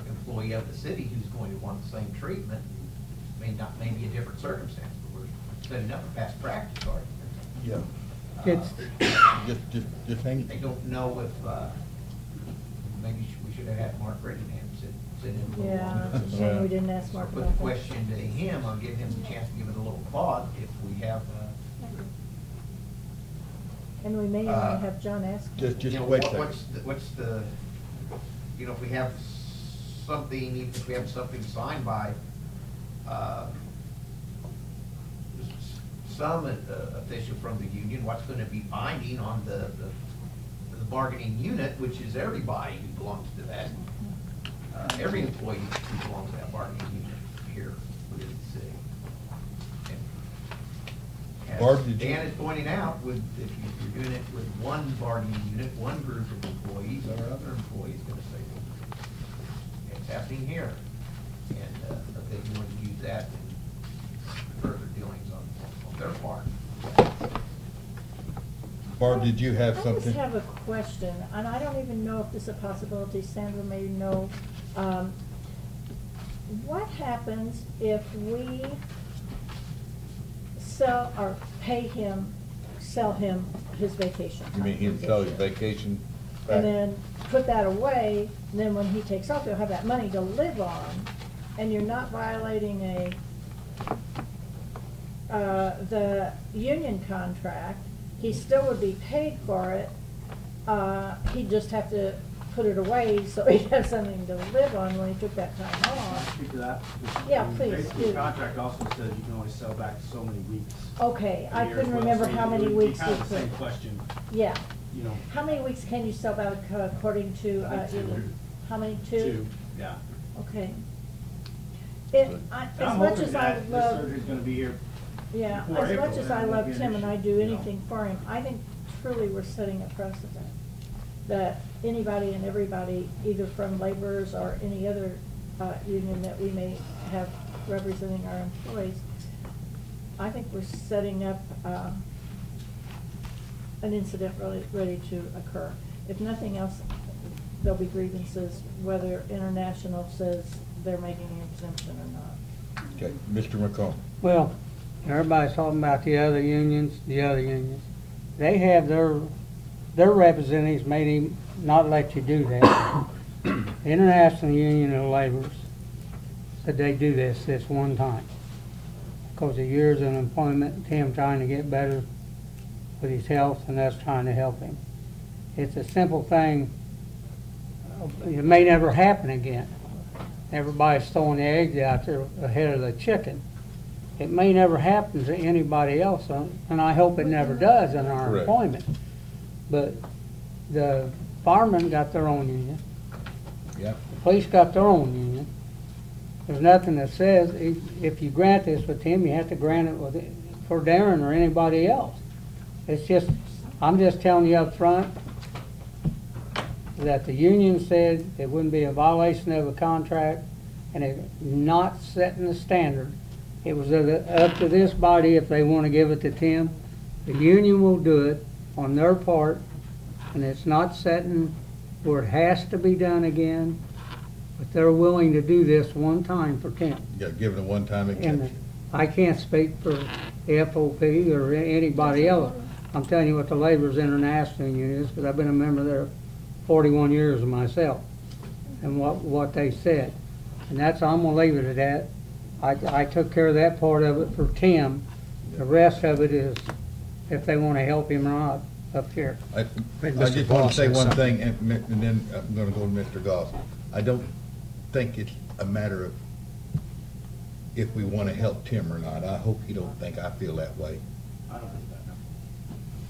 [SPEAKER 20] employee of the city who's going to want the same treatment. Maybe a different circumstance, but we're setting up a past practice argument.
[SPEAKER 3] Yeah. Just hang.
[SPEAKER 20] I don't know if, maybe we should have had Mark Brittingham sit in for a
[SPEAKER 11] Yeah,
[SPEAKER 20] while.
[SPEAKER 11] it's a shame we didn't ask Mark
[SPEAKER 20] Put
[SPEAKER 11] about
[SPEAKER 20] the
[SPEAKER 11] that.
[SPEAKER 20] question to him, I'll give him the chance to give it a little thought if we have,
[SPEAKER 11] And we may even have John ask.
[SPEAKER 3] Just
[SPEAKER 20] you know,
[SPEAKER 3] wait a
[SPEAKER 20] what's the, you know, if we have something, even if we have something signed by, some official from the union, what's gonna be binding on the bargaining unit, which is everybody who belongs to that, every employee who belongs to that bargaining unit here within the city.
[SPEAKER 3] Barb,
[SPEAKER 20] As
[SPEAKER 3] did you-
[SPEAKER 20] Dan is pointing out, if you're doing it with one bargaining unit, one group of employees, are other employees gonna say, well, it's happening here? And are they going to use that in further dealings on their part?
[SPEAKER 3] Barb, did you have
[SPEAKER 11] I
[SPEAKER 3] something?
[SPEAKER 11] just have a question, and I don't even know if this is a possibility, Sandra may know. What happens if we sell or pay him, sell him his vacation?
[SPEAKER 3] You mean him sell his vacation back?
[SPEAKER 11] And then put that away, and then when he takes off, he'll have that money to live on, and you're not violating the union contract. He still would be paid for it. He'd just have to put it away so he'd have something to live on when he took that time off.
[SPEAKER 15] Speak to that.
[SPEAKER 11] Yeah, please,
[SPEAKER 15] Basically,
[SPEAKER 11] do.
[SPEAKER 15] the contract also says you can only sell back so many weeks.
[SPEAKER 11] Okay,
[SPEAKER 15] a
[SPEAKER 11] I
[SPEAKER 15] year
[SPEAKER 11] couldn't
[SPEAKER 15] as well,
[SPEAKER 11] remember
[SPEAKER 15] so
[SPEAKER 11] how
[SPEAKER 15] it
[SPEAKER 11] many
[SPEAKER 15] would be
[SPEAKER 11] weeks
[SPEAKER 15] kind
[SPEAKER 11] we
[SPEAKER 15] of the same
[SPEAKER 11] could.
[SPEAKER 15] question,
[SPEAKER 11] Yeah.
[SPEAKER 15] you know.
[SPEAKER 11] How many weeks can you sell back according to,
[SPEAKER 15] I think two.
[SPEAKER 11] How many, two?
[SPEAKER 15] Two, yeah.
[SPEAKER 11] Okay.
[SPEAKER 15] And
[SPEAKER 11] As
[SPEAKER 15] I'm
[SPEAKER 11] much
[SPEAKER 15] hoping
[SPEAKER 11] as I
[SPEAKER 15] that this
[SPEAKER 11] love,
[SPEAKER 15] surgery's gonna be here.
[SPEAKER 11] yeah,
[SPEAKER 15] before
[SPEAKER 11] as
[SPEAKER 15] April,
[SPEAKER 11] much as
[SPEAKER 15] then
[SPEAKER 11] I
[SPEAKER 15] it won't
[SPEAKER 11] love
[SPEAKER 15] be an
[SPEAKER 11] Tim and I
[SPEAKER 15] issue,
[SPEAKER 11] do
[SPEAKER 15] you know.
[SPEAKER 11] anything for him, I think truly we're setting a precedent that anybody and everybody, either from laborers or any other union that we may have representing our employees, I think we're setting up an incident really ready to occur. If nothing else, there'll be grievances, whether International says they're making an exemption or not.
[SPEAKER 3] Okay, Mr. McComb.
[SPEAKER 7] Well, everybody's talking about the other unions. They have their representatives may not let you do that. The International Union of Laborers said they do this one time. Because of years of employment, him trying to get better with his health and us trying to help him. It's a simple thing. It may never happen again. Everybody's throwing the eggs out there ahead of the chicken. It may never happen to anybody else, and I hope it never does in our
[SPEAKER 3] Correct.
[SPEAKER 7] employment. But the firemen got their own union.
[SPEAKER 3] Yeah.
[SPEAKER 7] The police got their own union. There's nothing that says if you grant this with him, you have to grant it for Darren or anybody else. It's just, I'm just telling you up front that the union said it wouldn't be a violation of a contract and it not setting the standard. It was up to this body if they want to give it to Tim. The union will do it on their part, and it's not setting where it has to be done again, but they're willing to do this one time for Tim.
[SPEAKER 3] Yeah, give it a one-time
[SPEAKER 7] And
[SPEAKER 3] exemption.
[SPEAKER 7] I can't speak for FOP or anybody else. I'm telling you what the Laborers International Union is, because I've been a member there 41 years myself, and what they said. And that's, I'm gonna leave it at that. I took care of that part of it for Tim. The rest of it is if they want to help him or not up here.
[SPEAKER 3] I just want to say one thing, and then I'm going to go to Mr. Goss. I don't think it's a matter of if we want to help Tim or not. I hope you don't think I feel that way.
[SPEAKER 15] I don't think that, no.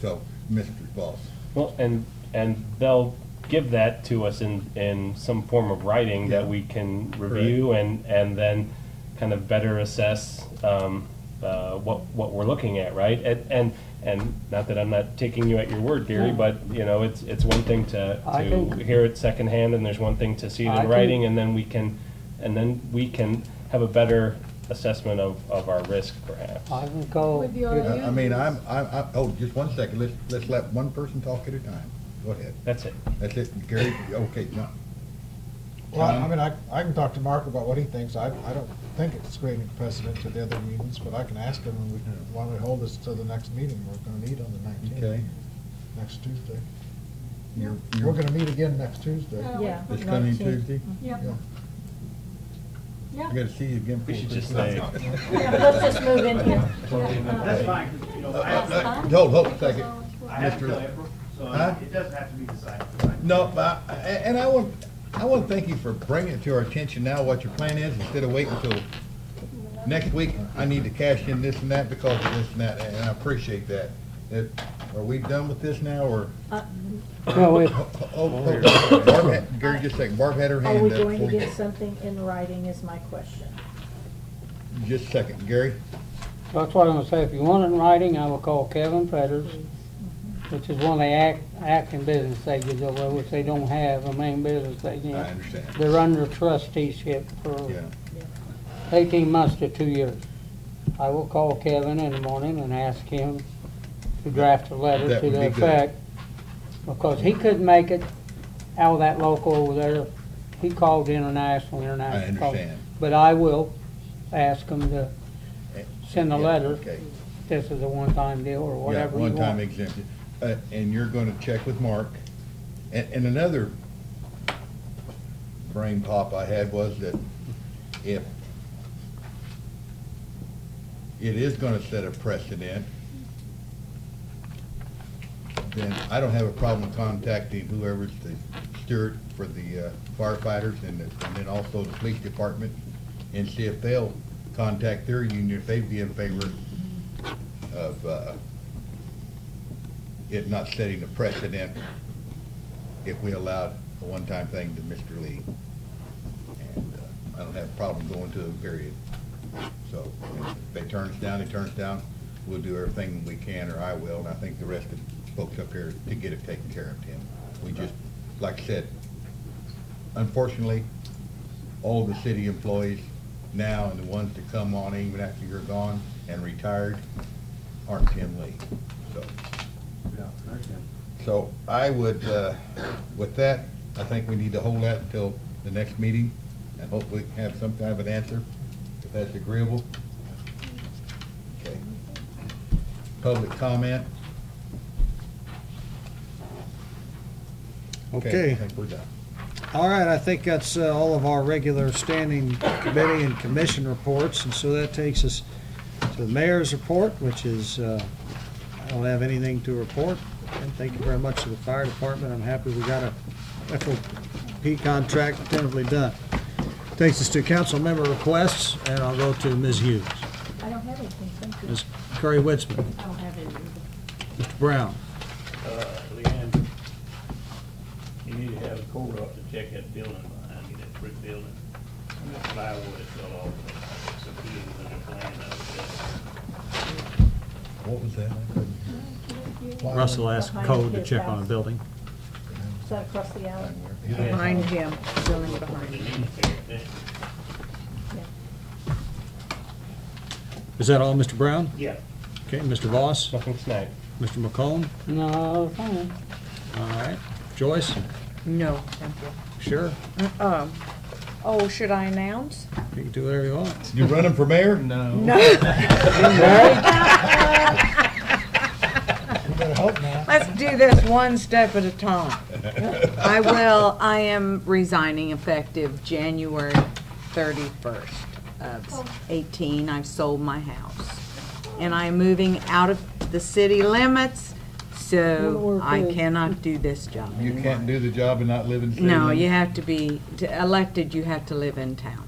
[SPEAKER 3] So, Mr. Goss.
[SPEAKER 13] Well, and they'll give that to us in some form of writing that we can review, and then kind of better assess what we're looking at, right? And not that I'm not taking you at your word, Gary, but you know, it's one thing to hear it secondhand, and there's one thing to see it in writing, and then we can have a better assessment of our risk, perhaps.
[SPEAKER 7] I can call.
[SPEAKER 3] I mean, oh, just one second, let's let one person talk at a time. Go ahead.
[SPEAKER 13] That's it.
[SPEAKER 3] That's it, Gary, okay, no.
[SPEAKER 8] Well, I mean, I can talk to Mark about what he thinks. I don't think it's creating precedent to the other meetings, but I can ask him why we hold this to the next meeting we're gonna meet on the 19th.
[SPEAKER 3] Okay.
[SPEAKER 8] Next Tuesday. We're gonna meet again next Tuesday.
[SPEAKER 11] Yeah.
[SPEAKER 3] This coming Tuesday?
[SPEAKER 10] Yep.
[SPEAKER 8] Yeah.
[SPEAKER 3] I gotta see you again.
[SPEAKER 13] We should just say.
[SPEAKER 11] Yeah, let's just move in here.
[SPEAKER 15] That's fine, 'cause, you know,
[SPEAKER 3] Hold a second.
[SPEAKER 15] I have
[SPEAKER 3] Mr.
[SPEAKER 15] till April, so
[SPEAKER 3] Huh?
[SPEAKER 15] it doesn't have to be decided tonight.
[SPEAKER 3] No, but, and I want to thank you for bringing it to our attention now, what your plan is, instead of waiting until next week. I need to cash in this and that because of this and that, and I appreciate that. Are we done with this now, or? Gary, just a second. Barb had her hand
[SPEAKER 11] Are
[SPEAKER 3] up.
[SPEAKER 11] we going to
[SPEAKER 3] before we
[SPEAKER 11] get
[SPEAKER 3] go.
[SPEAKER 11] something in writing is my question.
[SPEAKER 3] Just a second, Gary.
[SPEAKER 7] That's what I'm gonna say. If you want it in writing, I will call Kevin Fetters, which is one of the acting business agents over there, which they don't have a main business agent.
[SPEAKER 3] I understand.
[SPEAKER 7] They're under trusteeship for
[SPEAKER 3] Yeah.
[SPEAKER 7] 18 months to 2 years. I will call Kevin in the morning and ask him to draft a letter
[SPEAKER 3] That
[SPEAKER 7] to
[SPEAKER 3] would
[SPEAKER 7] the
[SPEAKER 3] be good.
[SPEAKER 7] effect, because he couldn't make it out of that local over there. He called international.
[SPEAKER 3] I understand.
[SPEAKER 7] But I will ask him to send a
[SPEAKER 3] Yeah,
[SPEAKER 7] letter.
[SPEAKER 3] Okay.
[SPEAKER 7] This is a one-time deal or whatever you want.
[SPEAKER 3] One-time exemption. And you're gonna check with Mark. And another brain pop I had was that if it is gonna set a precedent, then I don't have a problem contacting whoever's the steward for the firefighters and then also the police department and see if they'll contact their union, if they'd be in favor of it not setting a precedent if we allowed a one-time thing to Mr. Lee. And I don't have a problem going to him, period. So if they turn us down, they turn us down. We'll do everything we can, or I will, and I think the rest of the folks up here to get it taken care of, Tim. We just, like I said, unfortunately, all the city employees now and the ones that come on even after you're gone and retired aren't Tim Lee. So I would, with that, I think we need to hold that until the next meeting and hopefully have some kind of an answer, if that's agreeable. Okay. Public comment?
[SPEAKER 1] Okay.
[SPEAKER 3] I think we're done.
[SPEAKER 1] All right, I think that's all of our regular standing committee and commission reports, and so that takes us to the mayor's report, which is, I don't have anything to report. And thank you very much to the fire department. I'm happy we got a FOP contract tentatively done. Takes us to council member requests, and I'll go to Ms. Hughes.
[SPEAKER 11] I don't have anything, thank you.
[SPEAKER 1] Ms. Curry-Witzman.
[SPEAKER 11] I don't have anything.
[SPEAKER 1] Mr. Brown.
[SPEAKER 19] Leanne, you need to have a court up to check that building behind you, that brick building. And that plywood is all over it. It's a building with a plan of it.
[SPEAKER 3] What was that?
[SPEAKER 1] Russell asked
[SPEAKER 11] Behind
[SPEAKER 1] code to
[SPEAKER 11] his
[SPEAKER 1] check on a
[SPEAKER 11] house.
[SPEAKER 1] building.
[SPEAKER 11] Is that across the alley?
[SPEAKER 2] Behind him, building behind him.
[SPEAKER 1] Is that all, Mr. Brown?
[SPEAKER 19] Yeah.
[SPEAKER 1] Okay, Mr. Voss?
[SPEAKER 13] Nothing tonight.
[SPEAKER 1] Mr. McComb?
[SPEAKER 7] No, fine.
[SPEAKER 1] All right. Joyce?
[SPEAKER 2] No, thank you.
[SPEAKER 1] Sure.
[SPEAKER 2] Oh, should I announce?
[SPEAKER 1] You can do whatever you want.
[SPEAKER 3] You running for mayor?
[SPEAKER 13] No.
[SPEAKER 2] No. Let's do this one step at a time. I am resigning effective January 31st of 18. I've sold my house. And I'm moving out of the city limits, so I cannot do this job
[SPEAKER 3] You
[SPEAKER 2] anymore.
[SPEAKER 3] can't do the job and not live in the city
[SPEAKER 2] No,
[SPEAKER 3] limits?
[SPEAKER 2] you have to be elected, you have to live in town.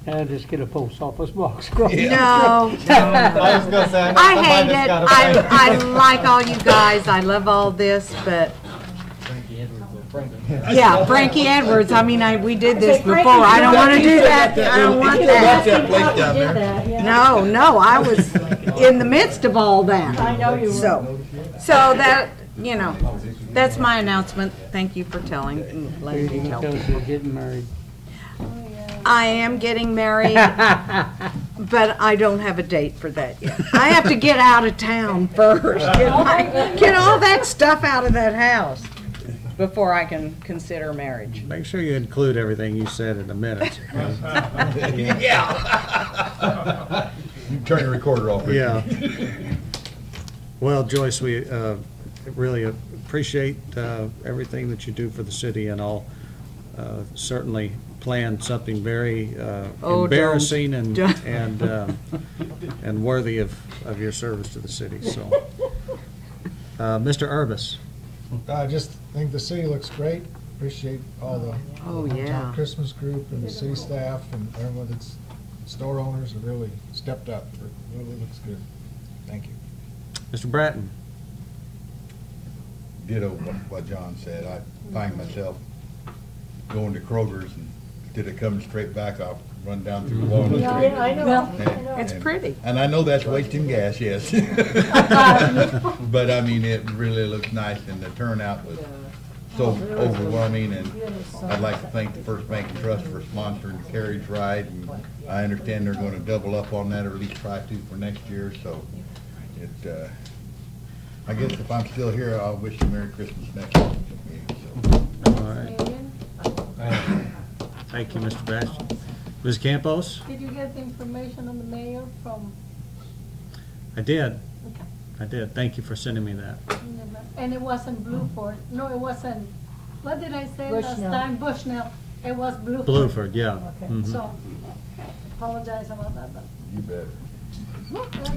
[SPEAKER 7] I'll just get a post office box.
[SPEAKER 2] No,
[SPEAKER 14] I was gonna say,
[SPEAKER 2] I hate
[SPEAKER 14] just
[SPEAKER 2] it.
[SPEAKER 14] got a
[SPEAKER 2] I like all you guys. I love all this, but Yeah, Frankie Edwards, I mean, we did this before, I don't wanna do that, I don't want that. No, I was in the midst of all that.
[SPEAKER 11] I know you were.
[SPEAKER 2] So that, you know, that's my announcement. Thank you for letting me tell
[SPEAKER 7] Because
[SPEAKER 2] people.
[SPEAKER 7] you're getting married.
[SPEAKER 2] I am getting married, but I don't have a date for that yet. I have to get out of town first, get all that stuff out of that house before I can consider marriage.
[SPEAKER 1] Make sure you include everything you said in the minutes.
[SPEAKER 3] Yeah. You can turn your recorder off.
[SPEAKER 1] Yeah. Well, Joyce, we really appreciate everything that you do for the city, and I'll certainly plan something very embarrassing and worthy of your service to the city. So, Mr. Urbis.
[SPEAKER 8] I just think the city looks great. Appreciate all the
[SPEAKER 2] yeah.
[SPEAKER 8] Christmas group and the city staff and everyone that's store owners have really stepped up. It really looks good. Thank you.
[SPEAKER 1] Mr. Bratton.
[SPEAKER 3] Ditto what John said. I find myself going to Kroger's, and instead of coming straight back, I'll run down through Walnut
[SPEAKER 11] Yeah,
[SPEAKER 3] Street.
[SPEAKER 11] I know.
[SPEAKER 2] Well,
[SPEAKER 11] I know.
[SPEAKER 2] it's pretty.
[SPEAKER 3] And I know that's wasting gas, yes. But I mean, it really looks nice, and the turnout was so overwhelming, and I'd like to thank the First Bank and Trust for sponsoring the carriage ride, and I understand they're gonna double up on that, or at least try to for next year, so it, I guess if I'm still here, I'll wish you Merry Christmas next meeting, so.
[SPEAKER 1] All right. Thank you, Mr. Bastian. Ms. Campos?
[SPEAKER 10] Did you get the information on the mayor from,
[SPEAKER 1] I did.
[SPEAKER 10] okay.
[SPEAKER 1] I did. Thank you for sending me that.
[SPEAKER 10] And it wasn't Blueford, no, it wasn't, what did I say last
[SPEAKER 11] Bushnell.
[SPEAKER 10] time? Bushnell, it was Blueford.
[SPEAKER 1] Blueford, yeah.
[SPEAKER 10] Okay,
[SPEAKER 1] Mhm.
[SPEAKER 10] so, apologize about that, but
[SPEAKER 3] You bet.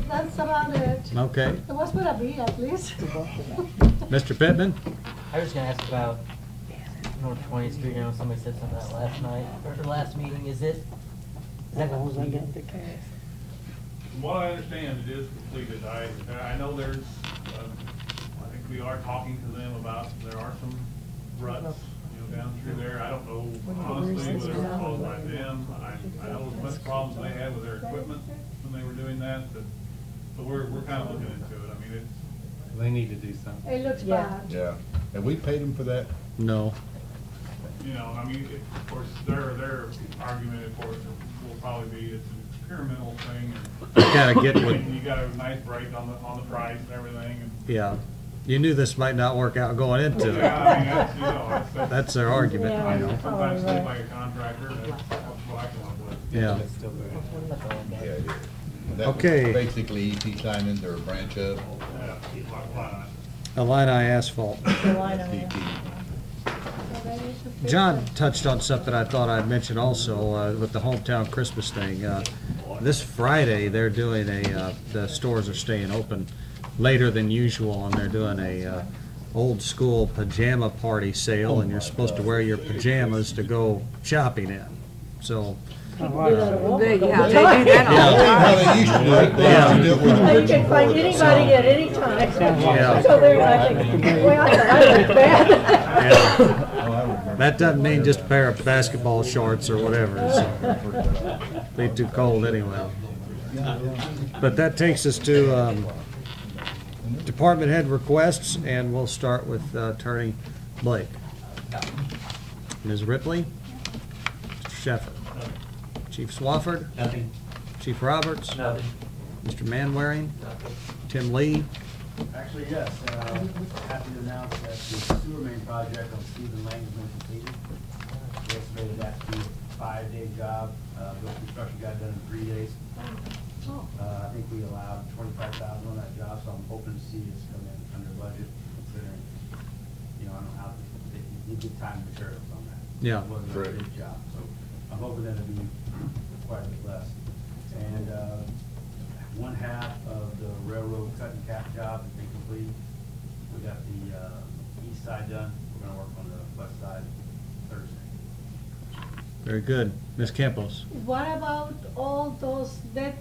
[SPEAKER 10] that's about it.
[SPEAKER 1] Okay.
[SPEAKER 10] It was gonna be at least.
[SPEAKER 1] Mr. Pittman?
[SPEAKER 14] I was gonna ask about North 20th Street. I know somebody said something about last night, or last meeting. Is that completed?
[SPEAKER 9] From what I understand, it is completed. I know there's, I think we are talking to them about, there are some ruts, down through there. I don't know honestly whether it was caused by them. I know as much problems they had with their equipment when they were doing that, but we're kind of looking into it. I mean,
[SPEAKER 6] They need to do something.
[SPEAKER 10] It looks bad.
[SPEAKER 3] Yeah. Have we paid them for that?
[SPEAKER 1] No.
[SPEAKER 9] I mean, of course, their argument, of course, will probably be it's an experimental thing.
[SPEAKER 1] You gotta get what-
[SPEAKER 9] You got a nice break on the price and everything. And
[SPEAKER 1] Yeah. You knew this might not work out going into it.
[SPEAKER 9] yeah, I mean, that's
[SPEAKER 1] That's their argument,
[SPEAKER 10] Yeah.
[SPEAKER 1] you know.
[SPEAKER 9] sometimes they like a contractor. That's what I come up with.
[SPEAKER 1] Yeah.
[SPEAKER 3] Yeah, it is. That was
[SPEAKER 1] Okay.
[SPEAKER 3] basically EP Simons or a branch of
[SPEAKER 1] Illini Asphalt.
[SPEAKER 3] CP.
[SPEAKER 1] John touched on something I thought I'd mention also with the hometown Christmas thing. This Friday, they're doing the stores are staying open later than usual, and they're doing a old school pajama party sale, and you're supposed to wear your pajamas to go shopping in. So.
[SPEAKER 2] Yeah, they do that all the time.
[SPEAKER 3] How they used to do it. They used to do it with
[SPEAKER 11] Now you can find anybody at any time.
[SPEAKER 1] Yeah.
[SPEAKER 11] So they're like, boy, I thought I looked bad.
[SPEAKER 1] That doesn't mean just a pair of basketball shorts or whatever. So be too cold anyway. But that takes us to department head requests, and we'll start with Attorney Blake. Ms. Ripley? Mr. Sheffer? Chief Swafford?
[SPEAKER 5] Nothing.
[SPEAKER 1] Chief Roberts?
[SPEAKER 5] Nothing.
[SPEAKER 1] Mr. Manwaring? Tim Lee?
[SPEAKER 15] Actually, yes, happy to announce that the sewer main project on Stephen Lane has been completed. We estimated that to be a 5-day job. The construction got done in 3 days. I think we allowed $25,000 on that job, so I'm hoping to see us come in under budget, considering, I don't know how, they did time and materials on that.
[SPEAKER 1] Yeah.
[SPEAKER 15] It wasn't a big job, so I'm hoping that it'll be quite a bit less. And one half of the railroad cut and cap job has been complete. We got the east side done. We're gonna work on the west side Thursday.
[SPEAKER 1] Very good. Ms. Campos?
[SPEAKER 10] What about all those dead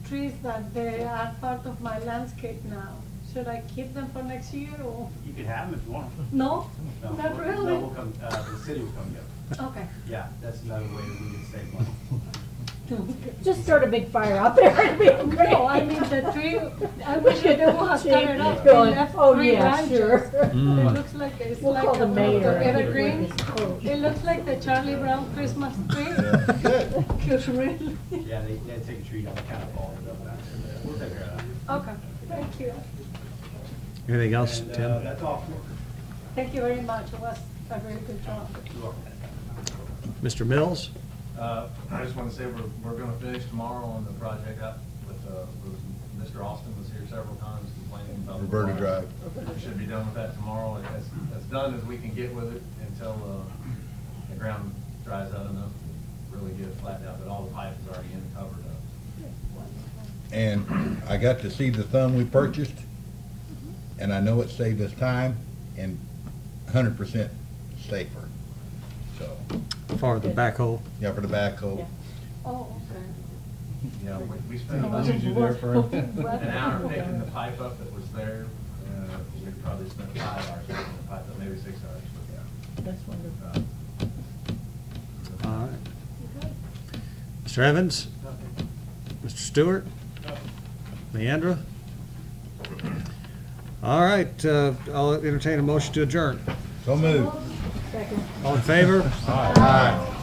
[SPEAKER 10] trees that they are part of my landscape now? should I keep them for next year or?
[SPEAKER 15] You can have them if you want.
[SPEAKER 10] No?
[SPEAKER 15] No,
[SPEAKER 10] Not
[SPEAKER 15] we'll-
[SPEAKER 10] really?
[SPEAKER 15] No, we'll come, the city will come get them.
[SPEAKER 10] Okay.
[SPEAKER 15] Yeah, that's another way that we can save money.
[SPEAKER 11] Just start a big fire out there. It'd be great.
[SPEAKER 10] No, I mean the tree, I wish you didn't have cut it up.
[SPEAKER 11] Going,
[SPEAKER 10] They left
[SPEAKER 11] oh,
[SPEAKER 10] three
[SPEAKER 11] yeah,
[SPEAKER 10] branches.
[SPEAKER 11] sure.
[SPEAKER 10] It looks like it's
[SPEAKER 11] We'll
[SPEAKER 10] like
[SPEAKER 11] call the mayor.
[SPEAKER 10] evergreen. It looks like the Charlie Brown Christmas tree. It's really.
[SPEAKER 15] Yeah, they take a tree down, kind of fall it up back there. We'll take care of that.
[SPEAKER 10] Okay, thank you.
[SPEAKER 1] Anything else,
[SPEAKER 15] And,
[SPEAKER 1] Tim?
[SPEAKER 15] that's all.
[SPEAKER 10] Thank you very much. It was a very good job.
[SPEAKER 15] You're welcome.
[SPEAKER 1] Mr. Mills?
[SPEAKER 18] I just want to say we're going to finish tomorrow on the project up with Mr. Austin was here several times complaining about.
[SPEAKER 3] Roberta Drive.
[SPEAKER 18] We should be done with that tomorrow, as done as we can get with it until the ground dries out enough, to really get it flattened out, but all the pipe is already in and covered up.
[SPEAKER 3] And I got to see the thumb we purchased, and I know it saved us time and 100% safer. So.
[SPEAKER 1] For the backhoe?
[SPEAKER 3] Yeah, for the backhoe.
[SPEAKER 10] Oh, okay.
[SPEAKER 18] Yeah, we spent
[SPEAKER 10] Oh,
[SPEAKER 18] about
[SPEAKER 10] was it
[SPEAKER 18] an
[SPEAKER 10] worth-
[SPEAKER 18] hour picking the pipe up that was there. We probably spent 5 hours picking the pipe up, maybe 6 hours, but yeah.
[SPEAKER 11] That's wonderful.
[SPEAKER 1] All right. Mr. Evans? Mr. Stewart? Leandra? All right, I'll entertain a motion to adjourn.
[SPEAKER 3] So moved.
[SPEAKER 11] Second.
[SPEAKER 1] All in favor?
[SPEAKER 3] Aye.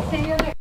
[SPEAKER 10] See you next